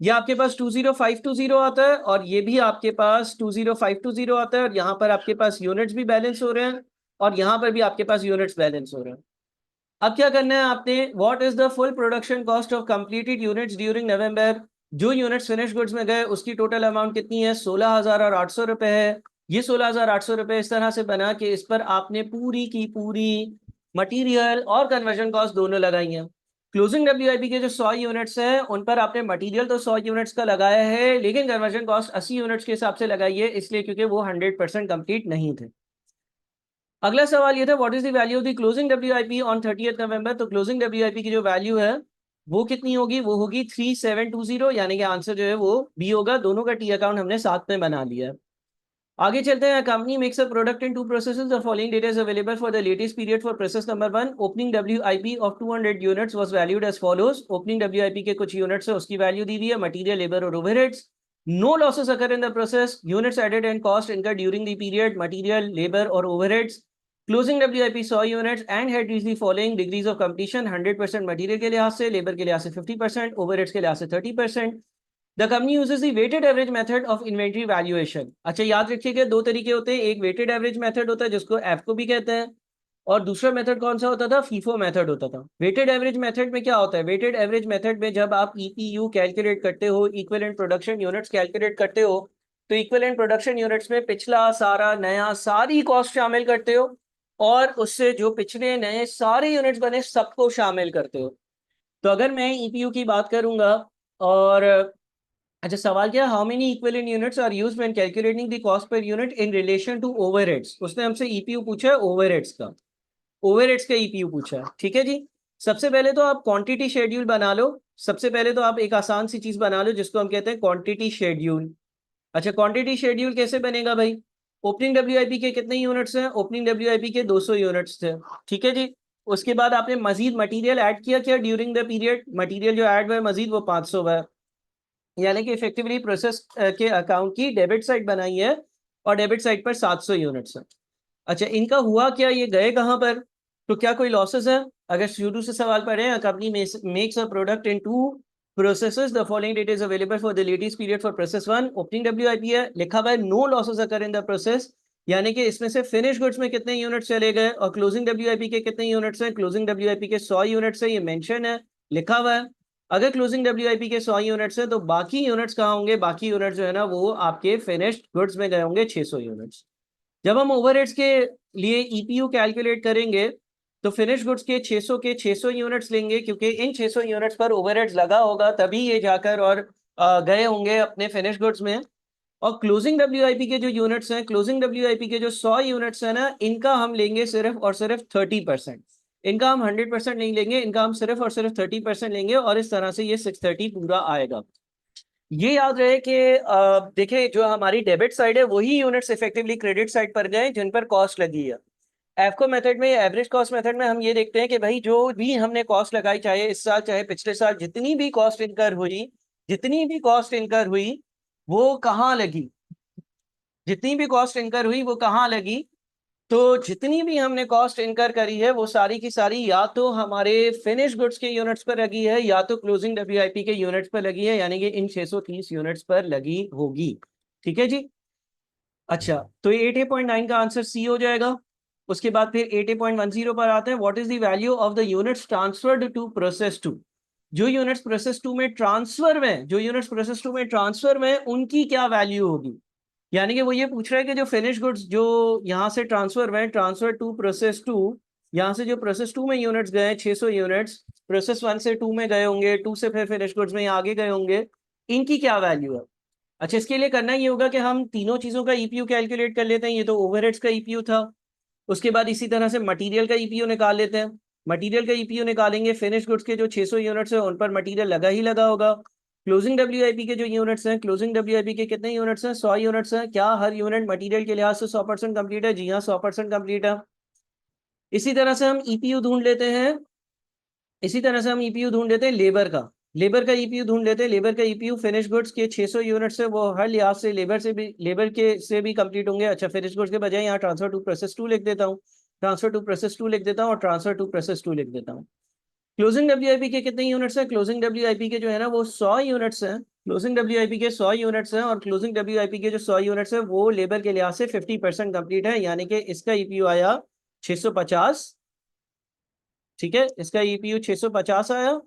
ये आपके पास 20520 आता है और ये भी आपके पास 20520 आता है और यहाँ पर आपके पास यूनिट्स भी बैलेंस हो रहे हैं और यहाँ पर भी आपके पास यूनिट्स बैलेंस हो रहे हैं। अब क्या करना है आपने? What is the full production cost of completed units during November? जो यूनिट्स फिनिश गुड्स में गए उसकी टोटल अमाउंट कितनी है? 16,800 रुपए है। ये 16,800 रुपए इस तरह से बना कि इस पर आपने पूरी की पूरी मटेरियल और कन्वर्जन कॉस्ट दोनों लगाई है। क्लोजिंग WIP के जो 100 यूनिट्स हैं उन पर आपने मटेरियल तो 100 यूनिट्स का लगाया है लेकिन कन्वर्जन कॉस्ट 80 यूनिट्स के हिसाब से लगाई है, इसलिए क्योंकि वो 100% कंप्लीट नहीं थे। अगला सवाल ये था what is the value of the closing WIP on 30th नवंबर? तो क्लोजिंग WIP की जो वैल्यू है वो कितनी होगी? वो होगी 3720, यानी कि आंसर जो है वो बी होगा। दोनों का टी अकाउंट हमने साथ में बना लिया है। आगे चलते हैं। Company makes a product in 2 processes, the following data is available for the latest period for process number 1। Opening WIP of 200 units was valued as follows. Opening WIP के कुछ यूनिट्स है उसकी वैल्यू दी हुई है, मटेरियल, लेबर और overheads. No losses occur in the process, units added and cost incurred during the period, material, labour और overheads. Closing WIP 100 units and had reached the following degrees of completion: 100% material के लिहाज से, labour के लिहाज से 50%, overheads के लिहाज से 30%। The company uses the weighted average method of inventory valuation. अच्छा याद रखिएगा दो तरीके होते हैं, एक वेटेड एवरेज मेथड होता है जिसको एफको भी कहते हैं और दूसरा मेथड कौन सा होता था? फीफो मेथड होता था। वेटेड एवरेज मेथड में क्या होता है? वेटेड एवरेज मेथड में जब आप EPU कैलकुलेट करते हो, इक्विवेलेंट प्रोडक्शन यूनिट्स कैलकुलेट करते हो, तो इक्विवेलेंट प्रोडक्शन यूनिट्स में पिछला सारा नया सारी कॉस्ट शामिल करते हो और उससे जो पिछले नए सारे यूनिट्स बने सबको शामिल करते हो। तो अगर मैं EPU की बात करूंगा और अच्छा सवाल क्या, how many equivalent units are used when calculating the cost per unit in relation to overheads? उसने हमसे EPU पूछा है ओवरहेड्स का, ओवरहेड्स का EPU पूछा है। ठीक है जी। सबसे पहले तो आप क्वांटिटी शेड्यूल बना लो। सबसे पहले तो आप एक आसान सी चीज बना लो जिसको हम कहते हैं क्वांटिटी शेड्यूल। अच्छा क्वांटिटी शेड्यूल कैसे बनेगा भाई? ओपनिंग WIP के कितने यूनिट्स हैं? ओपनिंग WIP के 200 यूनिट्स थे। ठीक है जी। उसके बाद आपने मजीद मटेरियल ऐड किया क्या ड्यूरिंग द पीरियड? मटेरियल जो ऐड हुआ है मजीद वो 500 हुआ है, यानी कि इफेक्टिवली प्रोसेस के अकाउंट की डेबिट साइड बनाई है और डेबिट साइड पर 700 यूनिट्स है। अच्छा इनका हुआ क्या, ये गए कहाँ पर? तो क्या कोई लॉसेस है? अगर शुरू से सवाल पढ़े, company makes a product in 2 processes, the following data is available for the latest period for process 1। Opening WIP है, लिखा हुआ है no losses occur in the process, यानी कि इसमें से फिनिश गुड्स में कितने यूनिट्स चले गए और क्लोजिंग WIP के कितने यूनिट्स हैं? क्लोजिंग WIP के 100 यूनिट्स है, ये मेंशन है, लिखा हुआ है। अगर क्लोजिंग WIP के 100 यूनिट्स है तो बाकी यूनिट्स कहाँ होंगे? बाकी यूनिट्स जो है ना वो आपके फिनिश्ड गुड्स में गए होंगे 600 यूनिट्स। जब हम ओवरहेड्स के लिए EPU कैलकुलेट करेंगे तो फिनिश गुड्स के 600 यूनिट्स लेंगे क्योंकि इन 600 यूनिट्स पर ओवरहेड्स लगा होगा तभी ये जाकर और गए होंगे अपने फिनिश गुड्स में। और क्लोजिंग WIP के जो यूनिट्स हैं, क्लोजिंग WIP के जो 100 यूनिट्स हैं ना, इनका हम लेंगे सिर्फ और सिर्फ 30%। इनका हम 100% नहीं लेंगे, इनका हम सिर्फ और सिर्फ 30% लेंगे और इस तरह से ये 630 पूरा आएगा। ये याद रहे कि देखिए जो हमारी डेबिट साइड है वही यूनिट्स इफेक्टिवली क्रेडिट साइड पर गए जिन पर कॉस्ट लगी है। एफको मेथड में, एवरेज कॉस्ट मेथड में हम ये देखते हैं कि भाई जो भी हमने कॉस्ट लगाई, चाहे इस साल चाहे पिछले साल, जितनी भी कॉस्ट इनकर हुई वो कहाँ लगी, जितनी भी कॉस्ट इनकर हुई वो कहाँ लगी? तो जितनी भी हमने कॉस्ट इनकर करी है वो सारी की सारी या तो हमारे फिनिश गुड्स के यूनिट्स पर लगी है या तो क्लोजिंग WIP के यूनिट्स पर लगी है, यानी कि इन 630 यूनिट्स पर लगी होगी। ठीक है जी। अच्छा तो ये 8.9 का आंसर सी हो जाएगा। उसके बाद फिर 8.10 पर आते हैं। What is the value of the units transferred to process 2? जो यूनिट्स प्रोसेस 2 में ट्रांसफर में उनकी क्या वैल्यू होगी? यानी कि वो ये पूछ रहा है कि जो फिनिश गुड्स जो यहाँ से ट्रांसफर हुए, ट्रांसफर टू प्रोसेस टू, यहाँ से जो प्रोसेस टू में यूनिट्स गए 600 यूनिट्स, प्रोसेस वन से टू में गए होंगे, टू से फिर फिनिश गुड्स में आगे गए होंगे, इनकी क्या वैल्यू है। अच्छा, इसके लिए करना ये होगा कि हम तीनों चीजों का ईपीयू कैलकुलेट कर लेते हैं। ये तो ओवरहेड्स का ईपीयू था। उसके बाद इसी तरह से मटेरियल का ईपीयू निकाल लेते हैं। मटेरियल का ईपीयू निकालेंगे, फिनिश गुड्स के जो 600 यूनिट्स है उन पर मटेरियल लगा ही लगा होगा। क्लोजिंग डब्ल्यूआईपी के जो यूनिट्स हैं, क्लोजिंग डब्ल्यूआईपी के कितने यूनिट्स हैं, 100 यूनिट्स हैं। क्या हर यूनिट मटेरियल के लिहाज से 100% कंप्लीट है? जी हाँ, 100% कंप्लीट है। इसी तरह से हम ईपीयू ढूंढ लेते हैं, इसी तरह से हम ईपीयू ढूंढ लेते हैं लेबर का। लेबर का ईपीयू ढूंढ लेते हैं। लेबर का ईपीयू फिनिश गुड्स के 600 यूनिट से वो हर लिहाज से लेबर के से भी कंप्लीट होंगे। अच्छा, फिनिश गुड्स के बजाय यहाँ ट्रांसफर टू प्रोसेस टू लिख देता हूँ, ट्रांसफर टू प्रोसेस टू लिख देता हूँ और ट्रांसफर टू प्रोसेस टू लिख देता हूँ। क्लोजिंग डब्ल्यूआईपी के कितने यूनिट्स हैं? क्लोजिंग डब्ल्यूआईपी के जो है ना वो 100 यूनिट्स हैं। क्लोजिंग डब्ल्यूआईपी के 100 यूनिट्स हैं और क्लोजिंग डब्ल्यूआईपी के जो 100 यूनिट्स है वो लेबर के लिहाज से 50% कंप्लीट है, यानी कि इसका ईपीयू आया 650। ठीक है, इसका ईपीयू 650 आया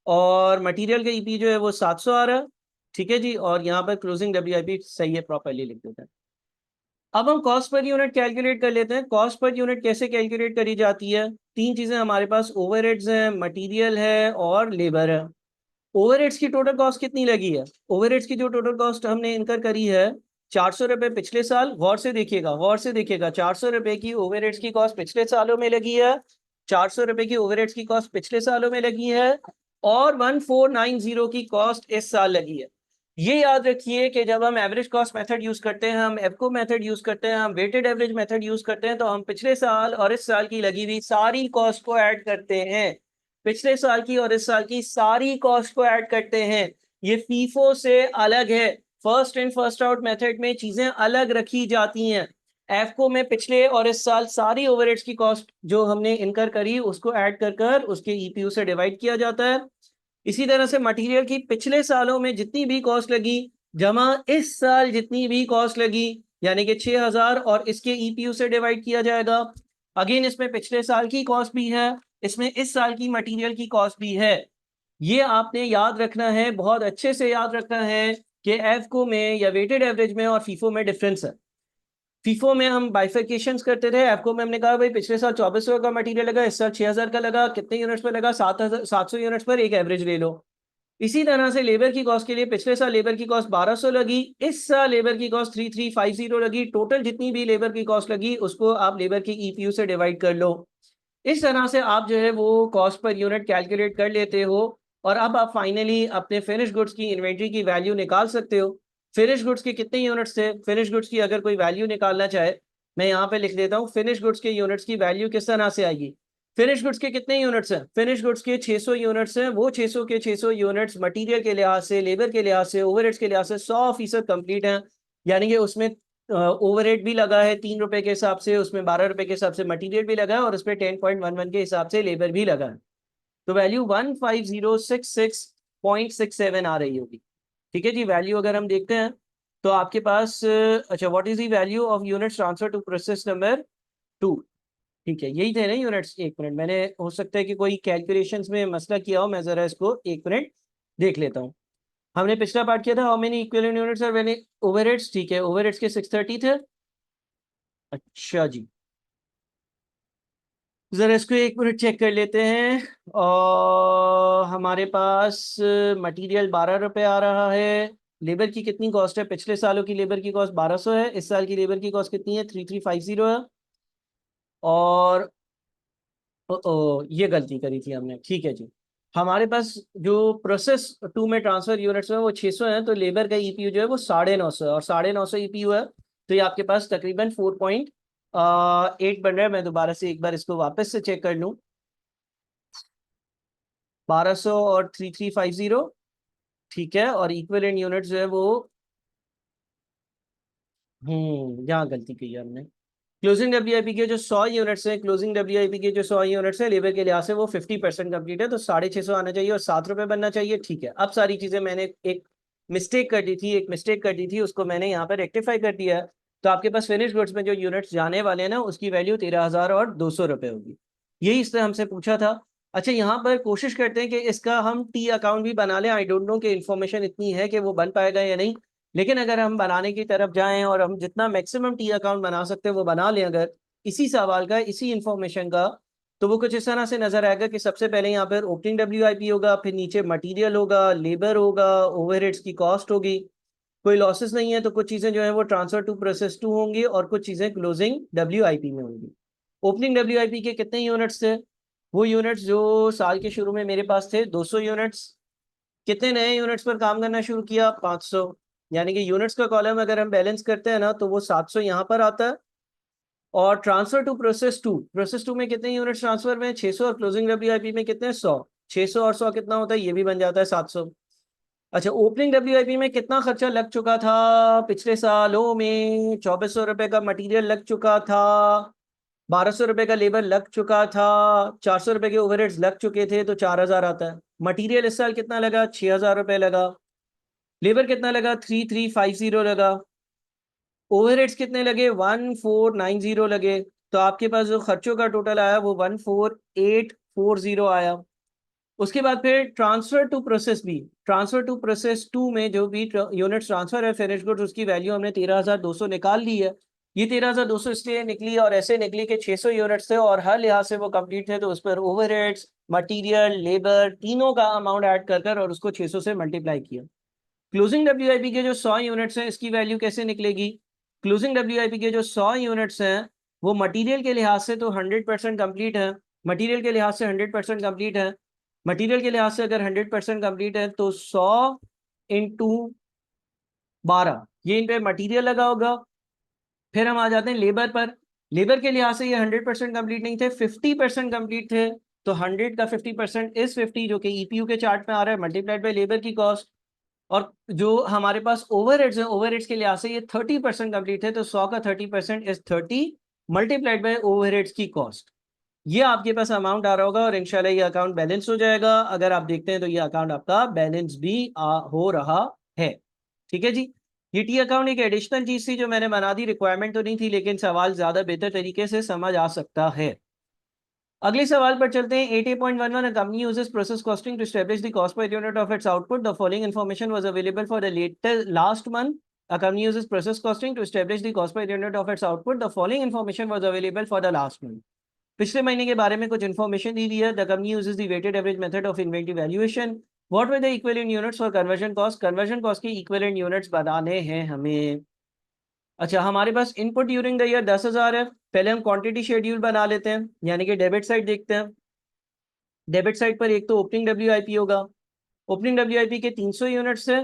और मटेरियल का ईपी जो है वो 700 आ रहा है। ठीक है जी, और यहाँ पर क्लोजिंग डब्ल्यूआईपी सही है, प्रॉपर्ली लिख देते हैं। अब हम कॉस्ट पर यूनिट कैलकुलेट कर लेते हैं। कॉस्ट पर यूनिट कैसे कैलकुलेट करी जाती है? तीन चीजें हमारे पास, ओवरहेड्स हैं, मटेरियल है और लेबर है। ओवरहेड्स की टोटल कॉस्ट कितनी लगी है? ओवरहेड्स की जो टोटल कॉस्ट हमने इनकर करी है 400 रुपये पिछले साल। गौर से देखिएगा, गौर से देखिएगा, 400 रुपये की ओवरहेड्स की कॉस्ट पिछले सालों में लगी है। 400 रुपये की ओवरहेड्स की कॉस्ट पिछले सालों में लगी है और 1490 की कॉस्ट इस साल लगी है। ये याद रखिए कि जब हम एवरेज कॉस्ट मेथड यूज करते हैं, हम एफको मेथड यूज करते हैं, हम वेटेड एवरेज मेथड यूज करते हैं, तो हम पिछले साल और इस साल की लगी हुई सारी कॉस्ट को ऐड करते हैं। पिछले साल की और इस साल की सारी कॉस्ट को ऐड करते हैं। ये फीफो से अलग है। First in first out method में चीजें अलग रखी जाती हैं। एफको में पिछले और इस साल सारी ओवरहेड्स की कॉस्ट जो हमने इनकर करी उसको ऐड कर कर उसके ईपीयू से डिवाइड किया जाता है। इसी तरह से मटेरियल की पिछले सालों में जितनी भी कॉस्ट लगी जमा इस साल जितनी भी कॉस्ट लगी, यानी कि 6000 और इसके ईपीयू से डिवाइड किया जाएगा। अगेन इसमें पिछले साल की कॉस्ट भी है, इसमें इस साल की मटेरियल की कॉस्ट भी है। ये आपने याद रखना है, बहुत अच्छे से याद रखना है कि एफको में या वेटेड एवरेज में और फीफो में डिफरेंस है। फीफो में हम बाइफिकेशंस करते थे, एफको में हमने कहा भाई पिछले साल 2400 का मटेरियल लगा, इस साल 6000 का लगा, कितने यूनिट्स पर लगा, 700 यूनिट्स पर, एक एवरेज ले लो। इसी तरह से लेबर की कॉस्ट के लिए पिछले साल लेबर की कॉस्ट 1200 लगी, इस साल लेबर की कॉस्ट 3350 लगी। टोटल जितनी भी लेबर की कॉस्ट लगी उसको आप लेबर की ईपीयू से डिवाइड कर लो। इस तरह से आप जो है वो कॉस्ट पर यूनिट कैलकुलेट कर लेते हो और अब आप फाइनली अपने फिनिश गुड्स की इन्वेंट्री की वैल्यू निकाल सकते हो। फिनिश गुड्स के कितने यूनिट्स थे? फिनिश गुड्स की अगर कोई वैल्यू निकालना चाहे, मैं यहाँ पे लिख देता हूँ फिनिश गुड्स के यूनिट्स की वैल्यू किस तरह से आएगी। फिनिश गुड्स के कितने यूनिट्स हैं? फिनिश गुड्स के 600 यूनिट्स हैं। वो 600 के 600 यूनिट्स मटेरियल के लिहाज से, लेबर के लिहाज से, ओवरहेड्स के लिहाज से 100% कंप्लीट हैं। यानी कि उसमें ओवरहेड भी लगा है 3 रुपए के हिसाब से, उसमें 12 रुपए के हिसाब से मटेरियल भी लगा है और उस पर 10.11 के हिसाब से लेबर भी लगा है। तो वैल्यू 15066.67 आ रही होगी। ठीक है जी, वैल्यू अगर हम देखते हैं तो आपके पास अच्छा, what is the value of units transfer to process number 2? ठीक है, यही थे ना यूनिट्स। एक मिनट, मैंने हो सकता है कि कोई कैलकुलेशंस में मसला किया हो, मैं जरा इसको एक मिनट देख लेता हूँ। हमने पिछला पार्ट किया था how many equivalent units are when overheads. ठीक है, ओवरहेड्स के 630 थे। अच्छा जी, जरा इसको एक मिनट चेक कर लेते हैं। और हमारे पास मटेरियल 12 रुपये आ रहा है। लेबर की कितनी कॉस्ट है? पिछले सालों की लेबर की कॉस्ट 1200 है, इस साल की लेबर की कॉस्ट कितनी है? 3350 है। और ये गलती करी थी हमने। ठीक है जी, हमारे पास जो प्रोसेस टू में ट्रांसफर यूनिट्स में वो 600 है, तो लेबर का ईपीयू जो है वो 950 है और 950 ईपीयू है। तो ये आपके पास तकरीबन 4.8 बन रहा है। मैं दोबारा से एक बार इसको वापस से चेक कर लूँ। 1200 और 3350, ठीक है, और इक्विवेलेंट यूनिट जो है वो यहाँ गलती की है हमने। क्लोजिंग डब्ल्यूआईपी के जो 100 यूनिट्स हैं, क्लोजिंग डब्ल्यूआईपी के जो 100 यूनिट्स है लेबर के लिहाज से वो 50% कंप्लीट है, तो 650 आना चाहिए और 7 रुपये बनना चाहिए। ठीक है, अब सारी चीजें मैंने एक मिस्टेक कर दी थी, उसको मैंने यहाँ पर रेक्टिफाई कर दिया है। तो आपके पास फिनिश गुड्स में जो यूनिट्स जाने वाले हैं ना उसकी वैल्यू 13,200 रुपये होगी। यही इसने हमसे पूछा था। अच्छा, यहाँ पर कोशिश करते हैं कि इसका हम टी अकाउंट भी बना लें। आई डोंट नो कि इन्फॉर्मेशन इतनी है कि वो बन पाएगा या नहीं, लेकिन अगर हम बनाने की तरफ जाएं और हम जितना मैक्सिमम टी अकाउंट बना सकते हैं वो बना लें अगर इसी सवाल का, इसी इंफॉर्मेशन का, तो वो कुछ इस तरह से नजर आएगा कि सबसे पहले यहाँ पर ओपनिंग WIP होगा, फिर नीचे मटेरियल होगा, लेबर होगा, ओवरहेड्स की कॉस्ट होगी, कोई लॉसेस नहीं है तो कुछ चीजें जो है वो ट्रांसफर टू प्रोसेस 2 होंगी और कुछ चीजें क्लोजिंग WIP में होंगी। ओपनिंग WIP के कितने यूनिट्स थे? वो यूनिट्स जो साल के शुरू में मेरे पास थे 200 यूनिट्स। कितने नए यूनिट्स पर काम करना शुरू किया? 500। यानी कि यूनिट्स का कॉलम अगर हम बैलेंस करते हैं ना तो वो 700 यहाँ पर आता है। और ट्रांसफर टू प्रोसेस 2 में कितने यूनिट्स ट्रांसफर में? 600। और क्लोजिंग WIP में कितने? 100। 600 और 100 कितना होता है? ये भी बन जाता है 700। अच्छा, ओपनिंग WIP में कितना खर्चा लग चुका था पिछले सालों में? 2400 रुपए का मटेरियल लग चुका था, 1200 रुपए का लेबर लग चुका था, 400 रुपए के ओवरहेड्स लग चुके थे, तो 4000 आता है। मटेरियल इस साल कितना लगा? 6000 रुपए लगा। लेबर कितना लगा? 3350 लगा। ओवरहेड्स कितने लगे? 1490 लगे। तो आपके पास जो खर्चों का टोटल आया वो 14840 आया। उसके बाद फिर ट्रांसफर टू प्रोसेस 2 में जो भी यूनिट्स ट्रांसफर है फिनिश गुड्स, उसकी वैल्यू हमने 13200 निकाल ली है। ये 13200 इसलिए निकली और ऐसे निकली कि 600 यूनिट्स थे और हर लिहाज से वो कंप्लीट थे, तो उस पर ओवरहेड्स, मटेरियल, लेबर तीनों का अमाउंट ऐड कर और उसको 600 से मल्टीप्लाई किया। क्लोजिंग WIP के जो 100 यूनिट्स हैं इसकी वैल्यू कैसे निकलेगी? क्लोजिंग WIP के जो 100 यूनिट्स हैं वो मटेरियल के लिहाज से तो 100% कंप्लीट है। मटेरियल के लिहाज से 100% कंप्लीट है। मटेरियल के लिहाज से अगर 100% कंप्लीट है तो 100 इंटू 12 ये इन पे मटेरियल लगा होगा। फिर हम आ जाते हैं लेबर पर। लेबर के लिहाज से ये 100% कंप्लीट नहीं थे, 50% कंप्लीट थे। तो 100 का 50% इज 50 जो कि EPU के चार्ट में आ रहा है, मल्टीप्लाइड बाई लेबर की कॉस्ट। और जो हमारे पास ओवरहेड्स है, ओवरहेड्स के लिहाज से ये 30% कंप्लीट है, तो 100 का 30% इज 30 मल्टीप्लाइड बाई ओवरहेड्स की कॉस्ट। ये आपके पास अमाउंट आ रहा होगा और इंशाल्लाह ये अकाउंट बैलेंस हो जाएगा। अगर आप देखते हैं तो ये अकाउंट आपका बैलेंस भी हो रहा है। ठीक है जी। ये टी अकाउंट एक एडिशनल चीज थी जो मैंने बना दी, रिक्वायरमेंट तो नहीं थी, लेकिन सवाल ज्यादा बेहतर तरीके से समझ आ सकता है। अगले सवाल पर चलते हैं। 80.11 A company uses process costing to establish the cost per unit of its output. The following information was available for the last month. A company uses process costing to establish the cost per unit of its output. The following information was available for the last month. पिछले महीने के बारे में कुछ information दी हुई है। The company uses the weighted average method of inventory valuation. What were the equivalent units for conversion cost? Conversion cost के इक्विवेलेंट यूनिट्स बताने हैं हमें। अच्छा, हमारे पास इनपुट ड्यूरिंग द ईयर 10,000 है। पहले हम क्वांटिटी शेड्यूल बना लेते हैं, यानी कि डेबिट साइड देखते हैं। डेबिट साइड पर एक तो ओपनिंग WIP होगा। ओपनिंग WIP के 300 यूनिट्स है।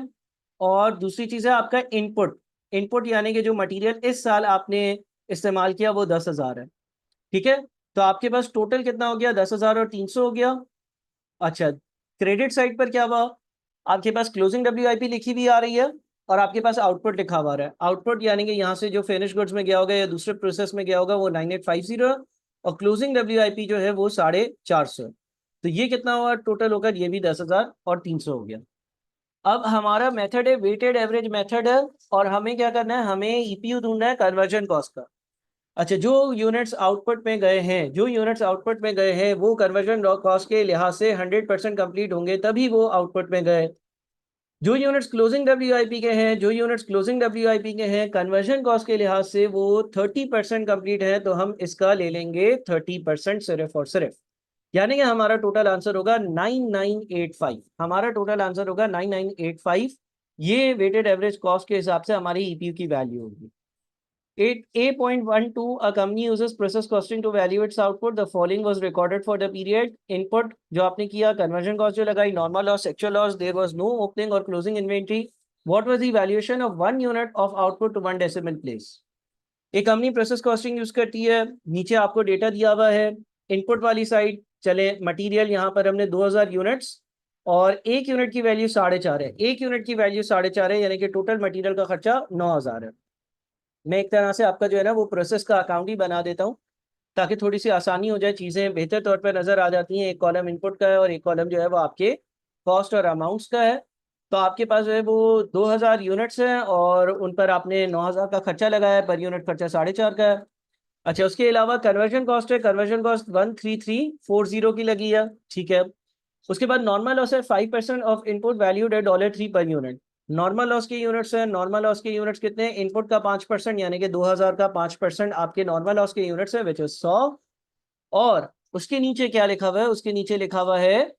और दूसरी चीज़ है आपका इनपुट। इनपुट यानी कि जो मटेरियल इस साल आपने इस्तेमाल किया वो 10,000 है। ठीक है। तो आपके पास टोटल कितना हो गया? 10,000 और 300 हो गया। अच्छा, क्रेडिट साइड पर क्या हुआ? आपके पास क्लोजिंग WIP लिखी हुई आ रही है और आपके पास आउटपुट लिखा हुआ है। आउटपुट यानी कि यहाँ से जो फिनिश गुड्स में गया होगा या दूसरे प्रोसेस में गया होगा वो 9850 है। और क्लोजिंग WIP जो है वो 450। तो ये कितना हुआ टोटल होकर? ये भी 10,000 और 300 हो गया। अब हमारा मेथड है वेटेड एवरेज मेथड है और हमें क्या करना है? हमें EPU ढूंढना है कन्वर्जन कॉस्ट का। अच्छा, जो यूनिट्स आउटपुट में गए हैं वो कन्वर्जन कॉस्ट के लिहाज से 100% कंप्लीट होंगे तभी वो आउटपुट में गए। जो यूनिट्स क्लोजिंग WIP के हैं कन्वर्जन कॉस्ट के लिहाज से वो 30% कंप्लीट है, तो हम इसका ले लेंगे 30% सिर्फ और सिर्फ। यानी कि हमारा टोटल आंसर होगा 9985। हमारा टोटल आंसर होगा 9985। ये वेटेड एवरेज कॉस्ट के हिसाब से हमारी EPU की वैल्यू होगी। 8A.12 A company uses process costing to value its output. The following was recorded for the period. Input जो आपने किया, conversion cost जो लगाई, normal loss, actual loss, there was no opening or closing inventory. What was the valuation of 1 unit of output to 1 decimal place? एक company process costing use करती है। नीचे आपको डेटा दिया हुआ है। इनपुट वाली साइड चले, मटेरियल यहाँ पर हमने 2000 यूनिट्स और एक यूनिट की वैल्यू 4.5 है। एक यूनिट की वैल्यू 4.5 है, यानी कि टोटल मटेरियल का खर्चा 9000 है। मैं एक तरह से आपका जो है ना वो प्रोसेस का अकाउंट ही बना देता हूँ ताकि थोड़ी सी आसानी हो जाए, चीज़ें बेहतर तौर पर नज़र आ जाती हैं। एक कॉलम इनपुट का है और एक कॉलम जो है वो आपके कॉस्ट और अमाउंट्स का है। तो आपके पास जो है वो 2000 यूनिट्स हैं और उन पर आपने 9000 का खर्चा लगाया है, पर यूनिट खर्चा 4.5 का है। अच्छा, उसके अलावा कन्वर्जन कॉस्ट है, कन्वर्जन कॉस्ट 13340 की लगी है। ठीक है। उसके बाद नॉर्मल लॉस है 5% of input valued at $3 per unit. Normal loss के यूनिट्स है, नॉर्मल लॉस के यूनिट्स कितने हैं, इनपुट का 5% यानी कि 2000 का 5% आपके नॉर्मल लॉस के यूनिट्स है विच इज 100। और उसके नीचे क्या लिखा हुआ है, उसके नीचे लिखा हुआ है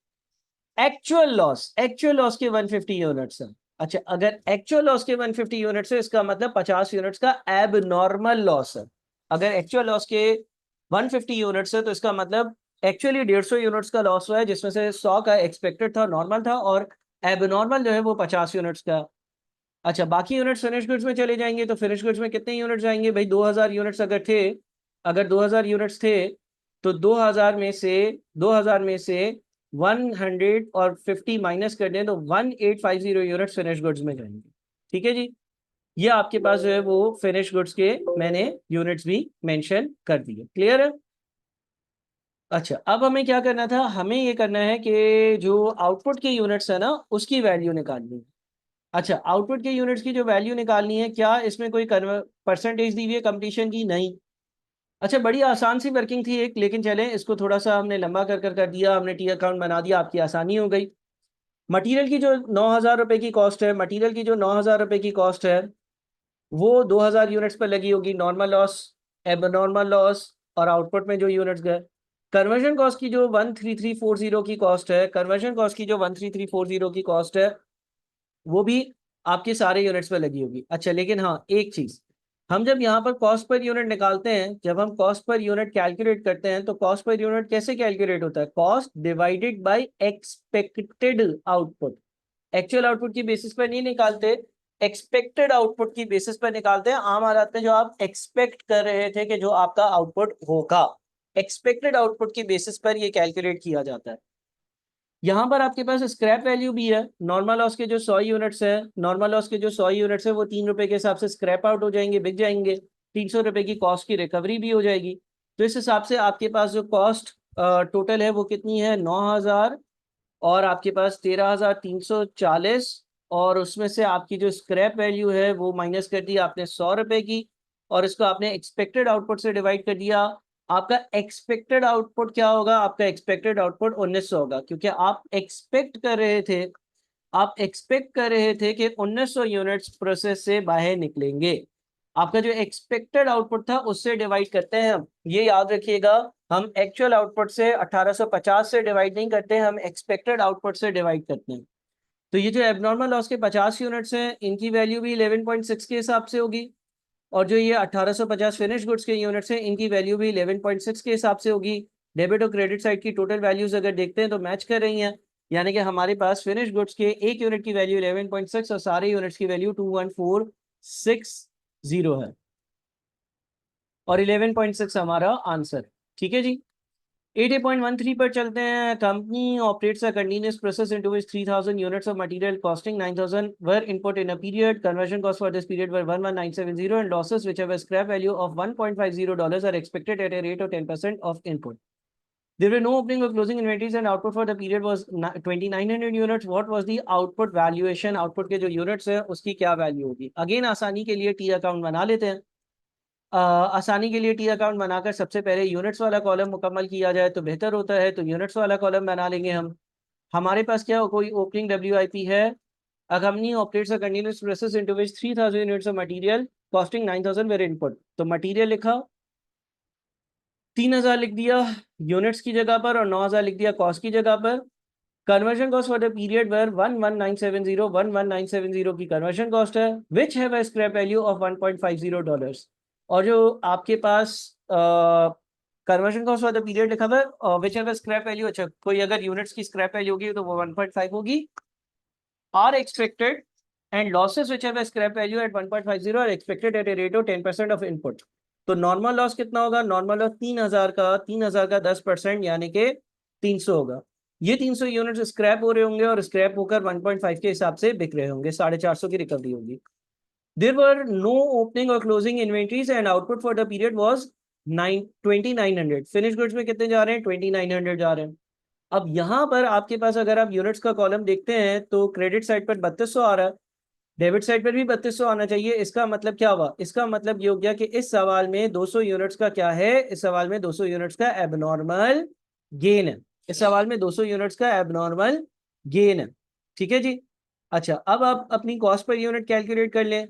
एक्चुअल लॉस, एक्चुअल लॉस के 150 यूनिट्स है। अच्छा, अगर एक्चुअल लॉस के 150 यूनिट्स है इसका मतलब 50 यूनिट्स का एबनॉर्मल लॉस है। अगर एक्चुअल लॉस के 150 यूनिट्स है तो इसका मतलब एक्चुअली 150 यूनिट्स का लॉस हुआ है, जिसमें से 100 का एक्सपेक्टेड था, नॉर्मल था, और एबनॉर्मल जो है वो 50 यूनिट्स का। अच्छा, बाकी यूनिट्स फिनिश गुड्स में चले जाएंगे तो फिनिश गुड्स में कितने यूनिट्स जाएंगे भाई, 2000 यूनिट्स अगर थे, अगर 2000 यूनिट्स थे तो 2000 में से 150 माइनस कर दें तो 1850 यूनिट्स फिनिश गुड्स में जाएंगे। ठीक है जी, ये आपके पास जो है वो फिनिश गुड्स के मैंने यूनिट्स भी मेंशन कर दिए। क्लियर है? अच्छा, अब हमें क्या करना था, हमें ये करना है कि जो आउटपुट के यूनिट्स है ना उसकी वैल्यू निकालनी है। अच्छा, आउटपुट के यूनिट्स की जो वैल्यू निकालनी है, क्या इसमें कोई परसेंटेज दी हुई है कंप्लीशन की? नहीं। अच्छा, बड़ी आसान सी वर्किंग थी एक, लेकिन चलें इसको थोड़ा सा हमने लंबा कर दिया, हमने टी अकाउंट बना दिया, आपकी आसानी हो गई। मटेरियल की जो 9000 रुपए की कॉस्ट है, मटेरियल की जो 9000 रुपए की कॉस्ट है वो 2000 यूनिट्स पर लगी होगी, नॉर्मल लॉस, एबनॉर्मल लॉस और आउटपुट में जो यूनिट्स गए। कन्वर्जन कॉस्ट की जो 13340 की कॉस्ट है, कन्वर्जन कॉस्ट की जो 13340 की कॉस्ट है वो भी आपके सारे यूनिट्स पे लगी होगी। अच्छा, लेकिन हाँ एक चीज, हम जब यहाँ पर कॉस्ट पर यूनिट निकालते हैं, जब हम कॉस्ट पर यूनिट कैलकुलेट करते हैं तो कॉस्ट पर यूनिट कैसे कैलकुलेट होता है, cost divided by expected output. Actual output की बेसिस पर नहीं निकालते, एक्सपेक्टेड आउटपुट की बेसिस पर निकालते हैं। आम हालात में जो आप एक्सपेक्ट कर रहे थे कि जो आपका आउटपुट होगा, एक्सपेक्टेड आउटपुट की बेसिस पर ये कैलकुलेट किया जाता है। यहाँ पर आपके पास स्क्रैप वैल्यू भी है, नॉर्मल लॉस के जो 100 यूनिट्स है, नॉर्मल लॉस के जो 100 यूनिट्स है वो 3 रुपए के हिसाब से स्क्रैप आउट हो जाएंगे, बिक जाएंगे। 300 रुपए की कॉस्ट की रिकवरी भी हो जाएगी। तो इस हिसाब से आपके पास जो कॉस्ट टोटल है वो कितनी है, 9000, और आपके पास 13340, और उसमें से आपकी जो स्क्रैप वैल्यू है वो माइनस कर दी आपने 100 रुपए की, और इसको आपने एक्सपेक्टेड आउटपुट से डिवाइड कर दिया। आपका एक्सपेक्टेड आउटपुट क्या होगा, आपका एक्सपेक्टेड आउटपुट 1900 होगा, क्योंकि आप एक्सपेक्ट कर रहे थे कि 1900 यूनिट्स प्रोसेस से बाहर निकलेंगे। आपका जो एक्सपेक्टेड आउटपुट था उससे डिवाइड करते हैं हम, ये याद रखिएगा। हम एक्चुअल आउटपुट से 1850 से डिवाइड नहीं करते, हम एक्सपेक्टेड आउटपुट से डिवाइड करते हैं। तो ये जो एबनॉर्मल लॉस के 50 यूनिट्स हैं इनकी वैल्यू भी 11.6 के हिसाब से होगी, और जो ये 1850 फिनिश गुड्स के यूनिट्स हैं इनकी वैल्यू भी 11.6 के हिसाब से होगी। डेबिट और क्रेडिट साइड की टोटल वैल्यूज अगर देखते हैं तो मैच कर रही हैं, यानी कि हमारे पास फिनिश गुड्स के एक यूनिट की वैल्यू 11.6 और सारे यूनिट्स की वैल्यू 21460 है, और 11.6 हमारा आंसर। ठीक है जी, 80.13 पर चलते हैं। Company operates a continuous process into which 3000 units of material costing 9000 were input in a period. Conversion cost for this period were 11970 and losses which have a scrap value of $1.50 are expected at a rate of 10% of input. There were no opening or closing inventories and output for the period was 2900 units. What was the output valuation? Output के जो units है उसकी क्या value होगी? Again आसानी के लिए T account बना लेते हैं। आसानी के लिए टी अकाउंट बनाकर सबसे पहले यूनिट्स वाला कॉलम मुकम्मल किया जाए तो बेहतर होता है, तो यूनिट्स वाला कॉलम बना लेंगे हम। हमारे पास क्या कोई ओपनिंग WIP है, a company operates a continuous process into which 3000 units of material costing 9000 were input। तो मटेरियल लिखा, 3000 लिख दिया यूनिट्स की जगह पर और 9000 लिख दिया कॉस्ट की जगह पर। Conversion cost for the period were 11970 की कन्वर्जन कॉस्ट है, which have a scrap value of $1.50। और जो आपके पास conversion cost for the period लिखा हुआ है which have a scrap value, अच्छा कोई अगर यूनिट्स की स्क्रैप वैल्यू होगी तो वो 1.5 होगी। Are expected and losses which have a scrap value at 1.50 are expected at a rate of 10% of input. तो नॉर्मल लॉस कितना होगा, नॉर्मल लॉस 3000 का 10% यानी कि 300 होगा। ये 300 यूनिट स्क्रैप हो रहे होंगे और स्क्रैप होकर 1.5 के हिसाब से बिक रहे होंगे, 450 की रिकवरी होगी। There were no opening or closing inventories and output for the period was 2900। Finish goods में कितने जा रहे हैं, 2900 जा रहे हैं। अब यहाँ पर आपके पास अगर आप यूनिट्स का कॉलम देखते हैं तो क्रेडिट साइड पर 3200 आ रहा है, डेबिट साइड पर भी 3200 आना चाहिए। इसका मतलब क्या हुआ, इसका मतलब ये हो गया कि इस सवाल में 200 यूनिट्स का क्या है, इस सवाल में 200 यूनिट्स का एबनॉर्मल गेन है, इस सवाल में 200 यूनिट्स का एबनॉर्मल गेन है। ठीक है जी, अच्छा, अब आप अपनी कॉस्ट पर यूनिट कैलकुलेट कर लें।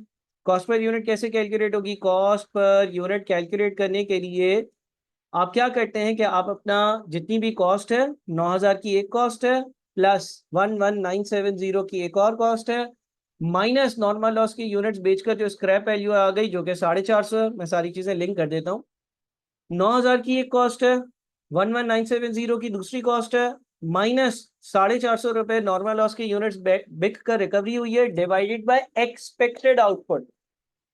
कॉस्ट पर यूनिट कैसे कैलकुलेट होगी? कॉस्ट पर यूनिट कैलकुलेट करने के लिए आप क्या करते हैं कि आप अपना जितनी भी कॉस्ट है, 9,000 की एक कॉस्ट है, प्लस 11,970 की एक और कॉस्ट है, माइनस नॉर्मल लॉस की यूनिट्स बेचकर जो स्क्रैप वैल्यू आ गई जो कि 450 है। मैं सारी चीजें लिंक कर देता हूँ। 9,000 की एक कॉस्ट है, 11,970 की दूसरी कॉस्ट है, माइनस 450 रुपए नॉर्मल लॉस की यूनिट्स बिक कर रिकवरी हुई है, डिवाइडेड बाय एक्सपेक्टेड आउटपुट।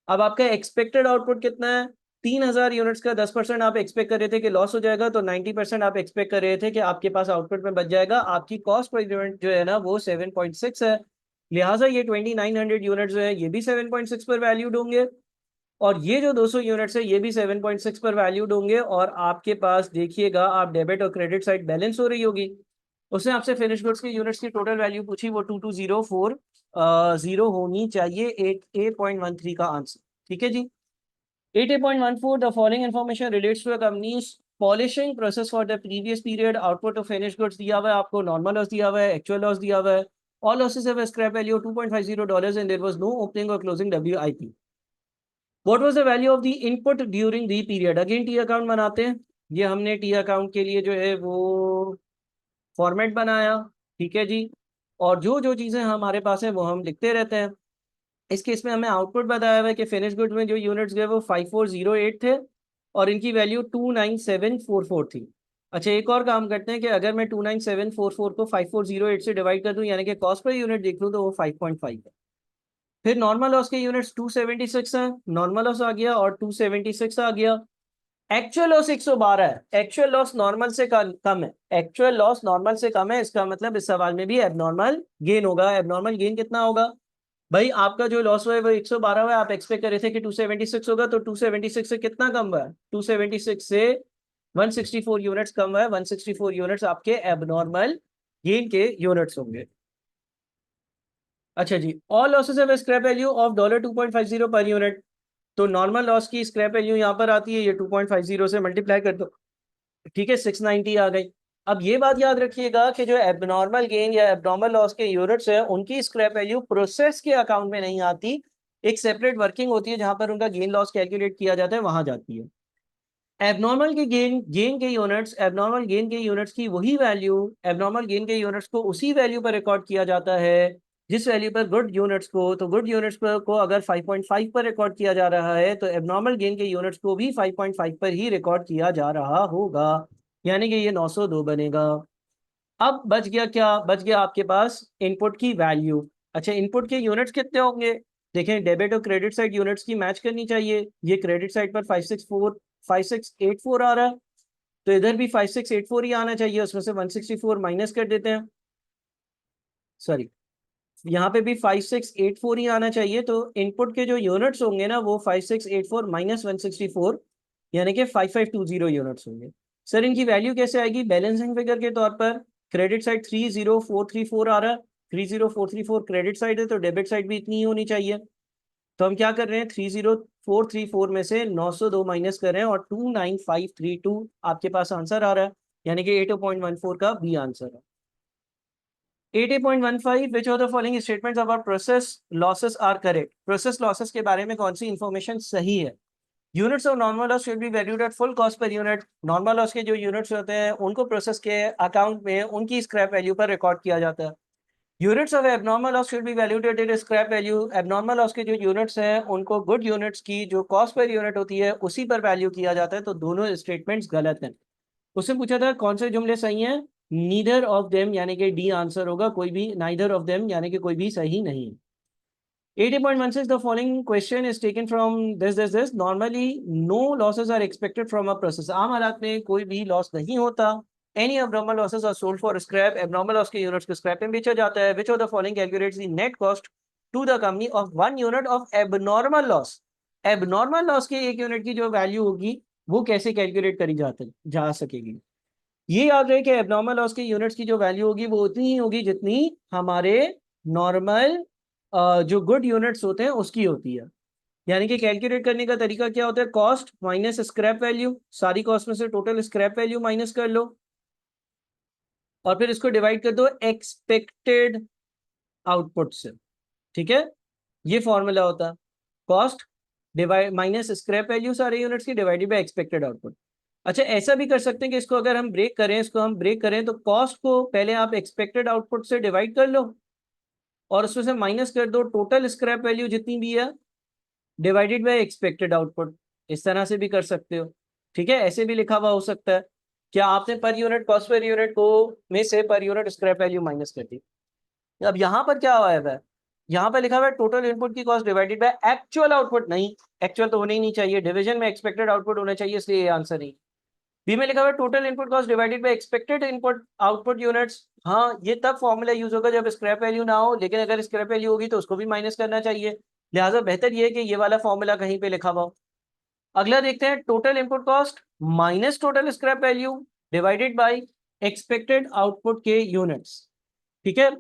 अब आपका एक्सपेक्टेड आउटपुट कितना है? 3,000 यूनिट्स का 10% आप एक्सपेक्ट कर रहे थे कि लॉस हो जाएगा, तो 90% आप एक्सपेक्ट कर रहे थे कि आपके पास आउटपुट में बच जाएगा। आपकी कॉस्ट पर यूनिट जो है ना वो 7.6 है। लिहाजा ये 2,900 यूनिट्स जो है ये भी 7.6 पर वैल्यूड होंगे, और ये जो 200 यूनिट्स है ये भी 7.6 पर वैल्यूड होंगे। और आपके पास देखिएगा, आप डेबिट और क्रेडिट साइड बैलेंस हो रही होगी। उसने आपसे फिनिश गुड्स की यूनिट्स की टोटल वैल्यू पूछी, वो 2204 होनी चाहिए। 8A.13 का आंसर। ठीक है जी। 8A.14 the following information relates to a company's polishing process for the previous period. Output of finish goods दिया हुआ है आपको, नॉर्मल लॉस दिया हुआ है, एक्चुअल लॉस दिया हुआ है। All losses have a scrap value of $2.50 and there was no opening और closing WIP। What was the value of the input during the period? Again T account बनाते हैं। ये हमने टी अकाउंट के लिए जो है वो फॉर्मेट बनाया। ठीक है जी। और जो जो चीज़ें हमारे पास है वो हम लिखते रहते हैं। इस केस में हमें आउटपुट बताया हुआ है कि फिनिश गुड में जो यूनिट्स गए वो 5408 थे, और इनकी वैल्यू 29744 थी। अच्छा, एक और काम करते हैं कि अगर मैं 29744 को 5408 से डिवाइड कर दूं, यानी कि कॉस्ट पर यूनिट देख लूं, तो वो 5.5 है। फिर नॉर्मल लॉस के यूनिट्स 276 है, नॉर्मल लॉस आ गया और 276 आ गया। एक्चुअल लॉस 112 है। एक्चुअल लॉस नॉर्मल से कम है। एक्चुअल लॉस नॉर्मल से कम है, इसका मतलब इस सवाल में भी एबनॉर्मल गेन होगा। एबनॉर्मल गेन कितना होगा? भाई आपका जो लॉस हुआ है वो 112 हुआ है, आप एक्सपेक्ट कर रहे थे कि 276 होगा, तो 276 से कितना कम हुआ है? 276 से 164 यूनिट्स कम हुआ है। 164 यूनिट्स आपके एबनॉर्मल गेन के यूनिट्स होंगे। अच्छा जी, all losses have scrap value of $2.50 per unit. तो नॉर्मल लॉस की स्क्रैप वैल्यू यहाँ पर आती है, ये 2.50 से मल्टीप्लाई कर दो। ठीक है, 690 आ गई। अब ये बात याद रखिएगा कि जो एबनॉर्मल गेन या एबनॉर्मल लॉस के यूनिट्स हैं उनकी स्क्रैप वैल्यू प्रोसेस के अकाउंट में नहीं आती। एक सेपरेट वर्किंग होती है जहां पर उनका गेन लॉस कैलकुलेट किया जाता है, वहां जाती है। एबनॉर्मल के गेन गेन के यूनिट्स, एबनॉर्मल गेन के यूनिट्स की वही वैल्यू, एबनॉर्मल गेन के यूनिट्स को उसी वैल्यू पर रिकॉर्ड किया जाता है जिस वैल्यू पर गुड यूनिट्स को। तो गुड यूनिट्स पर को अगर 5.5 पर रिकॉर्ड किया जा रहा है, तो एबनॉर्मल गेन के यूनिट्स को भी 5.5 पर ही रिकॉर्ड किया जा रहा होगा, यानी कि ये 902 बनेगा। अब बच गया क्या? बच गया आपके पास इनपुट की वैल्यू। अच्छा, इनपुट के यूनिट्स कितने होंगे? देखें, डेबिट और क्रेडिट साइड यूनिट्स की मैच करनी चाहिए। ये क्रेडिट साइड पर 5684 आ रहा है, तो इधर भी 5684 ही आना चाहिए। उसमें से 164 माइनस कर देते हैं, सॉरी, यहाँ पे भी 5684 ही आना चाहिए। तो इनपुट के जो यूनिट्स होंगे ना वो 5684 माइनस 164, यानी कि 5520 यूनिट्स होंगे। सर इनकी वैल्यू कैसे आएगी? बैलेंसिंग फिगर के तौर पर क्रेडिट साइड 30434 आ रहा है। 30434 क्रेडिट साइड है, तो डेबिट साइड भी इतनी ही होनी चाहिए। तो हम क्या कर रहे हैं, 30434 में से 902 माइनस कर रहे हैं, और 29532 आपके पास आंसर आ रहा है, यानी कि 8.14 का बी आंसर है। 80.15 which of the following statements about process losses are correct? Process losses के बारे में कौन सी इंफॉर्मेशन सही है? Units of normal loss should be valued at full cost per unit. Normal loss के जो यूनिट्स होते हैं उनको प्रोसेस के अकाउंट में उनकी स्क्रैप वैल्यू पर रिकॉर्ड किया जाता है। Units of abnormal loss should be valued at scrap value. Abnormal loss के जो यूनिट्स हैं उनको गुड यूनिट्स की जो कॉस्ट पर यूनिट होती है उसी पर वैल्यू किया जाता है। तो दोनों स्टेटमेंट्स गलत हैं। उससे पूछा था कौन से जुमले सही हैं? नीदर ऑफ देम, यानी कि डी आंसर होगा। कोई भी, नाइदर ऑफ देम यानी कि कोई भी सही नहीं है। 80.16 the following question is taken from this. Normally no losses are expected from a process. आम हालात में कोई भी लॉस नहीं होता। Any abnormal losses are sold for scrap. Abnormal loss के यूनिट्स को स्क्रैप में बेचा जाता है। Which of the following calculates the net cost to the company of 1 unit of abnormal loss? Abnormal loss के एक यूनिट की जो वैल्यू होगी वो कैसे कैलकुलेट करी जा सकेगी? ये याद रहे कि एबनॉर्मल लॉस के यूनिट्स की जो वैल्यू होगी वो उतनी ही होगी जितनी हमारे नॉर्मल जो गुड यूनिट्स होते हैं उसकी होती है। यानी कि कैलकुलेट करने का तरीका क्या होता है? Cost minus scrap value. सारी कॉस्ट में से टोटल स्क्रैप वैल्यू माइनस कर लो, और फिर इसको डिवाइड कर दो एक्सपेक्टेड आउटपुट से, ठीक है, ये फॉर्मूला होता है cost divide minus scrap value सारे यूनिट्स की डिवाइडेड बाय एक्सपेक्टेड आउटपुट। अच्छा ऐसा भी कर सकते हैं कि इसको अगर हम ब्रेक करें, इसको हम ब्रेक करें तो कॉस्ट को पहले आप एक्सपेक्टेड आउटपुट से डिवाइड कर लो और उसमें से माइनस कर दो टोटल स्क्रैप वैल्यू जितनी भी है डिवाइडेड बाय एक्सपेक्टेड आउटपुट। इस तरह से भी कर सकते हो, ठीक है, ऐसे भी लिखा हुआ हो सकता है। क्या आपने per unit cost per unit को में से per unit scrap value minus कर दी। अब यहाँ पर क्या हुआ है, यहाँ पर लिखा हुआ है टोटल इनपुट की cost divided by actual output. नहीं, एक्चुअल तो होना ही नहीं चाहिए, डिवीजन में एक्सपेक्टेड आउटपुट होना चाहिए, इसलिए ये आंसर नहीं। बी में लिखा हुआ है total input cost divided by expected input output units. हाँ, ये तब फॉर्मूला यूज होगा जब स्क्रैप वैल्यू ना हो, लेकिन अगर स्क्रैप वैल्यू होगी तो उसको भी माइनस करना चाहिए, लिहाजा बेहतर ये है कि ये वाला फॉर्मूला कहीं पे लिखा हुआ हो। अगला देखते हैं total input cost minus total scrap value divided by expected output के यूनिट्स, ठीक है।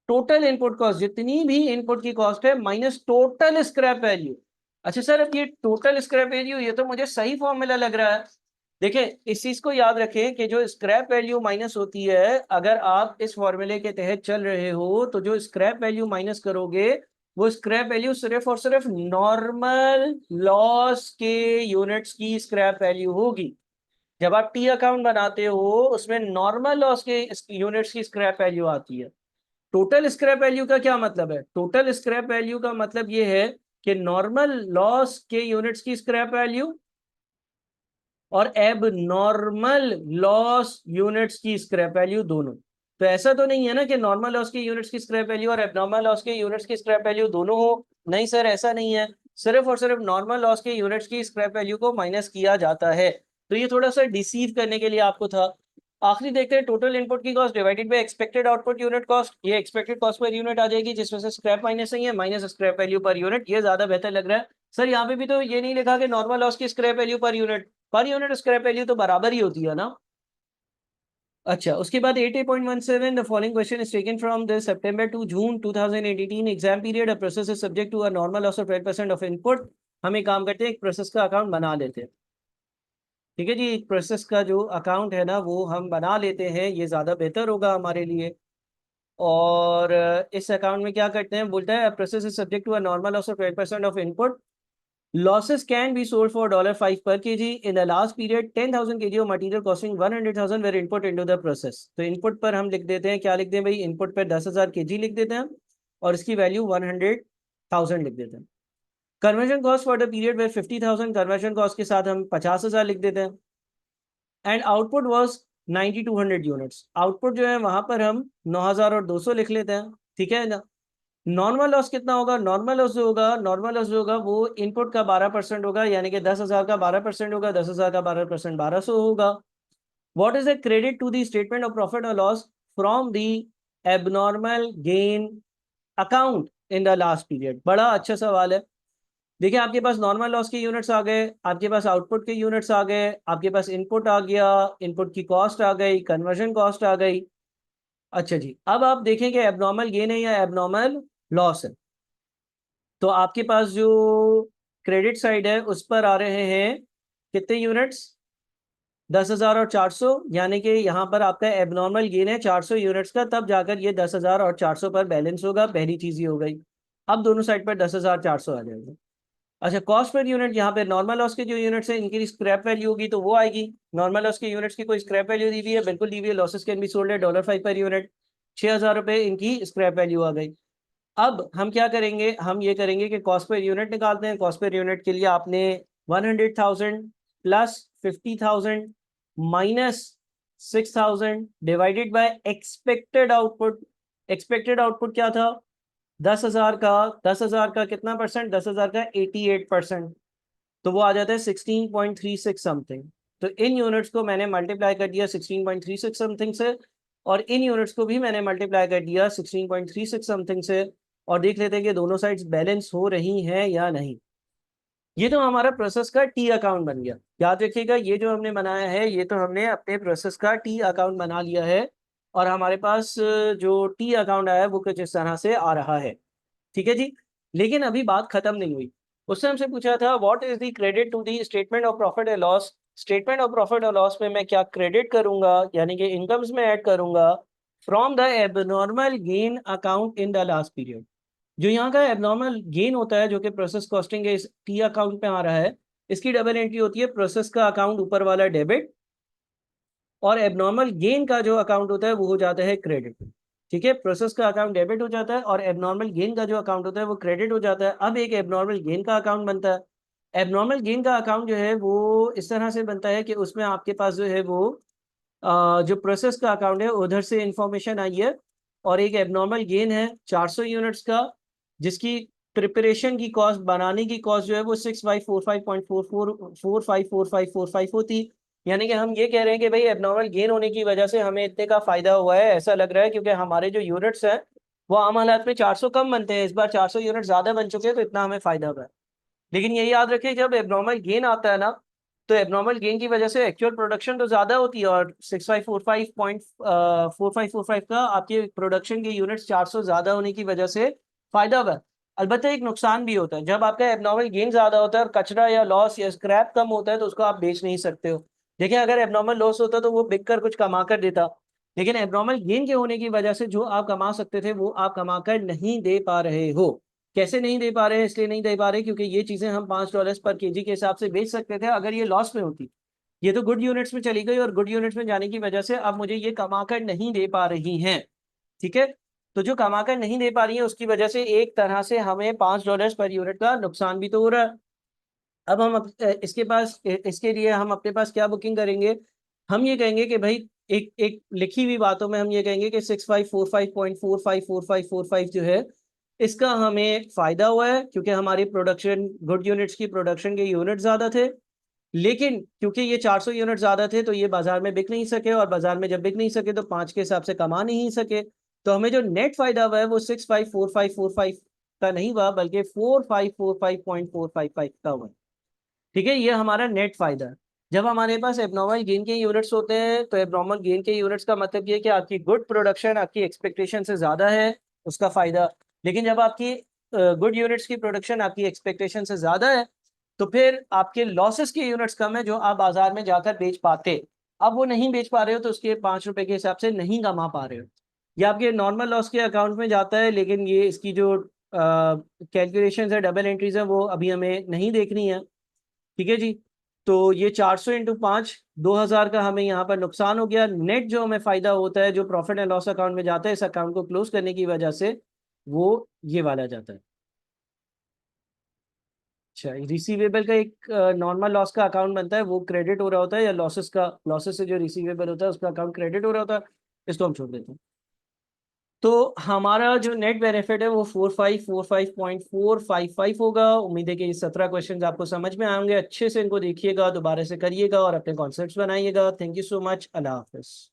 टोटल इनपुट कॉस्ट जितनी भी इनपुट की कॉस्ट है माइनस टोटल स्क्रैप वैल्यू। अच्छा सर, अब ये टोटल स्क्रैप वैल्यू ये तो मुझे सही फॉर्मूला लग रहा है। देखें, इस चीज को याद रखें कि जो स्क्रैप वैल्यू माइनस होती है, अगर आप इस फॉर्मूले के तहत चल रहे हो तो जो स्क्रैप वैल्यू माइनस करोगे वो स्क्रैप वैल्यू सिर्फ और सिर्फ नॉर्मल लॉस के यूनिट्स की स्क्रैप वैल्यू होगी। जब आप टी अकाउंट बनाते हो उसमें नॉर्मल लॉस के यूनिट्स की स्क्रैप वैल्यू आती है। टोटल स्क्रैप वैल्यू का क्या मतलब है, टोटल स्क्रैप वैल्यू का मतलब ये है कि नॉर्मल लॉस के यूनिट्स की स्क्रैप वैल्यू और एब नॉर्मल लॉस यूनिट्स की स्क्रैप वैल्यू दोनों। तो ऐसा तो नहीं है ना कि नॉर्मल लॉस के यूनिट्स की स्क्रैप वैल्यू और एबनॉर्मल लॉस के यूनिट्स की स्क्रैप वैल्यू दोनों हो। नहीं सर, ऐसा नहीं है, सिर्फ और सिर्फ नॉर्मल लॉस के यूनिट्स की स्क्रैप वैल्यू को माइनस किया जाता है। तो ये थोड़ा सा डिसीव करने के लिए आपको था। आखिरी देखते हैं टोटल इनपुट की cost divided by expected output unit cost. ये एक्सपेक्टेड कॉस्ट पर यूनिट आ जाएगी जिसमें से स्क्रैप माइनस नहीं है, minus scrap value per unit. ये ज्यादा बेहतर लग रहा है। सर यहाँ पे भी तो ये नहीं लिखा कि नॉर्मल लॉस की scrap value per unit scrap value तो बराबर ही होती है ना। अच्छा, उसके बाद 80.17 the following question is taken from the September to June 2018 exam period. A process is subject to a normal loss of 12% of input. हम एक काम करते हैं, एक प्रोसेस का अकाउंट बना लेते हैं, ठीक है जी। एक प्रोसेस का जो अकाउंट है ना वो हम बना लेते हैं, ये ज़्यादा बेहतर होगा हमारे लिए। और इस अकाउंट में क्या करते हैं, बोलता है process is subject to a normal loss of 12% of input. Losses can be sold for $5 per kg. In the last period, 10,000 kg of material costing 100,000 were input into the process. तो input पर हम लिख देते हैं, क्या लिखते हैं भाई, इनपुट पर 10,000 kg लिख देते हैं और इसकी वैल्यू 100,000 लिख देते हैं। Conversion cost for the period way 50,000, conversion cost के साथ हम 50,000 लिख देते हैं। And output was 9200 units. Output जो है वहां पर हम 9,200 लिख लेते हैं, ठीक है ना। नॉर्मल लॉस कितना होगा, नॉर्मल लॉस जो होगा, नॉर्मल लॉस जो होगा वो इनपुट का 12% होगा, यानी कि 10,000 का 12% होगा, 10,000 का 12% 1200 होगा। What is the credit to the statement of profit और loss from the abnormal gain account in the last period. बड़ा अच्छा सवाल है। देखिए, आपके पास नॉर्मल लॉस के यूनिट्स आ गए, आपके पास आउटपुट के यूनिट्स आ गए, आपके पास इनपुट आ गया, इनपुट की कॉस्ट आ गई, कन्वर्जन कॉस्ट आ गई। अच्छा जी, अब आप देखें कि एबनॉर्मल गेन है या एबनॉर्मल लॉस है। तो आपके पास जो क्रेडिट साइड है उस पर आ रहे हैं कितने यूनिट्स, 10,000 और 400, यानी कि यहाँ पर आपका एबनॉर्मल गेन है 400 यूनिट्स का, तब जाकर ये 10,000 और 400 पर बैलेंस होगा। पहली चीज ये हो गई। अब दोनों साइड पर 10,000 400 आ जाएगा। अच्छा, कॉस्ट पर यूनिट, यहाँ पे नॉर्मल लॉस के जो यूनिट्स हैं इनकी स्क्रैप वैल्यू होगी तो वो आएगी। नॉर्मल लॉस के यूनिट्स की कोई स्क्रैप वैल्यू दी हुई है, बिल्कुल दी हुई है, losses can be sold at $5 per unit. 6,000 रुपये इनकी स्क्रैप वैल्यू आ गई। अब हम क्या करेंगे, हम ये करेंगे कि कॉस्ट पर यूनिट निकालते हैं। कॉस्ट पर यूनिट के लिए आपने 100,000 plus 50,000 minus 6,000 divided by expected output. Expected output क्या था, 10,000 का, 10,000 का कितना परसेंट, 10,000 का 88%, तो वो आ जाता है 16.36 समथिंग। तो इन यूनिट्स को मैंने मल्टीप्लाई कर दिया 16.36 समथिंग से, और इन यूनिट्स को भी मैंने मल्टीप्लाई कर दिया 16.36 समथिंग से, और देख लेते हैं कि दोनों साइड्स बैलेंस हो रही हैं या नहीं। ये तो हमारा प्रोसेस का टी अकाउंट बन गया। याद रखिएगा, ये जो हमने बनाया है ये तो हमने अपने प्रोसेस का टी अकाउंट बना लिया है, और हमारे पास जो टी अकाउंट आया है वो कुछ इस तरह से आ रहा है, ठीक है जी। लेकिन अभी बात खत्म नहीं हुई। उससे हमसे पूछा था what is the credit to the statement of profit and loss. Statement of profit और लॉस में मैं क्या क्रेडिट करूंगा, यानी कि इनकम्स में ऐड करूंगा from the abnormal gain account in the last period. जो यहाँ का एबनॉर्मल गेन होता है जो कि प्रोसेस कॉस्टिंग के इस टी अकाउंट में आ रहा है, इसकी डबल एंट्री होती है प्रोसेस का अकाउंट ऊपर वाला डेबिट, और एबनॉर्मल गेन का जो अकाउंट होता है वो हो जाता है क्रेडिट। ठीक है, प्रोसेस का अकाउंट डेबिट हो जाता है और एबनॉर्मल गेन का जो अकाउंट होता है वो क्रेडिट हो जाता है। अब एक एबनॉर्मल गेन का अकाउंट बनता है। एबनॉर्मल गेन का अकाउंट जो है वो इस तरह से बनता है कि उसमें आपके पास जो है वो जो प्रोसेस का अकाउंट है उधर से इंफॉर्मेशन आई है, और एक एबनॉर्मल गेन है 400 यूनिट्स का, जिसकी प्रिपरेशन की कॉस्ट, बनाने की कॉस्ट जो है वो 6545.44454545 होती। यानी कि हम ये कह रहे हैं कि भाई एबनॉर्मल गेन होने की वजह से हमें इतने का फायदा हुआ है, ऐसा लग रहा है, क्योंकि हमारे जो यूनिट्स हैं वो आम हालात में 400 कम बनते हैं, इस बार 400 यूनिट ज्यादा बन चुके हैं, तो इतना हमें फायदा हुआ है। लेकिन ये याद रखिए जब एबनॉर्मल गेन आता है ना, तो एबनॉर्मल गेन की वजह से एक्चुअल प्रोडक्शन तो ज्यादा होती है, और 6545.4545 का आपके प्रोडक्शन के यूनिट्स 400 ज्यादा होने की वजह से फायदा हुआ है। अलबत्ता एक नुकसान भी होता है, जब आपका एबनॉर्मल गेन ज्यादा होता है और कचरा या लॉस या स्क्रैप कम होता है तो उसको आप बेच नहीं सकते हो। देखिए अगर एबनॉर्मल लॉस होता तो वो बिक कर कुछ कमा कर देता, लेकिन एबनॉर्मल गेन के होने की वजह से जो आप कमा सकते थे वो आप कमा कर नहीं दे पा रहे हो। कैसे नहीं दे पा रहे हैं? इसलिए नहीं दे पा रहे क्योंकि ये चीजें हम $5 पर केजी के हिसाब से बेच सकते थे अगर ये लॉस में होती। ये तो गुड यूनिट्स में चली गई और गुड यूनिट्स में जाने की वजह से अब मुझे ये कमाकर नहीं दे पा रही हैं। ठीक है, तो जो कमाकर नहीं दे पा रही है उसकी वजह से एक तरह से हमें $5 पर यूनिट का नुकसान भी तो हो रहा है। अब हम इसके लिए हम अपने पास क्या बुकिंग करेंगे? हम ये कहेंगे कि भाई एक एक लिखी हुई बातों में हम ये कहेंगे कि 6545.454545 जो है इसका हमें फायदा हुआ है, क्योंकि हमारी प्रोडक्शन, गुड यूनिट्स की प्रोडक्शन के यूनिट ज्यादा थे, लेकिन क्योंकि ये 400 यूनिट ज्यादा थे तो ये बाजार में बिक नहीं सके, और बाजार में जब बिक नहीं सके तो 5 के हिसाब से कमा नहीं सके। तो हमें जो नेट फायदा हुआ है वो 654545 का नहीं हुआ, बल्कि 4545.455 का हुआ। ठीक है, ये हमारा नेट फायदा है। जब हमारे पास एबनॉर्मल गेन के यूनिट्स होते हैं तो एबनॉर्मल गेन के यूनिट्स का मतलब ये है कि आपकी गुड प्रोडक्शन आपकी एक्सपेक्टेशन से ज्यादा है, उसका फायदा। लेकिन जब आपकी गुड यूनिट्स की प्रोडक्शन आपकी एक्सपेक्टेशन से ज्यादा है तो फिर आपके लॉसेस के यूनिट्स कम है जो आप बाजार में जाकर बेच पाते। अब वो नहीं बेच पा रहे हो तो उसके ₹5 के हिसाब से नहीं कमा पा रहे हो। ये आपके नॉर्मल लॉस के अकाउंट में जाता है, लेकिन ये इसकी जो कैलकुलेशन है, डबल एंट्रीज है, वो अभी हमें नहीं देखनी है। ठीक है जी, तो ये 400 इंटू 5 2000 का हमें यहाँ पर नुकसान हो गया। नेट जो हमें फायदा होता है जो प्रॉफिट एंड लॉस अकाउंट में जाता है इस अकाउंट को क्लोज करने की वजह से, वो ये वाला जाता है। अच्छा, रिसीवेबल का एक नॉर्मल लॉस का अकाउंट बनता है, वो क्रेडिट हो रहा होता है, या लॉसेस से जो रिसीवेबल होता है उसका अकाउंट क्रेडिट हो रहा होता है, इसको हम छोड़ देते हैं। तो हमारा जो नेट बेनिफिट है वो 4545.455 होगा। उम्मीद है कि ये 17 क्वेश्चन आपको समझ में आएंगे। अच्छे से इनको देखिएगा, दोबारा से करिएगा और अपने कॉन्सेप्ट्स बनाइएगा। Thank you so much. Allah Hafiz.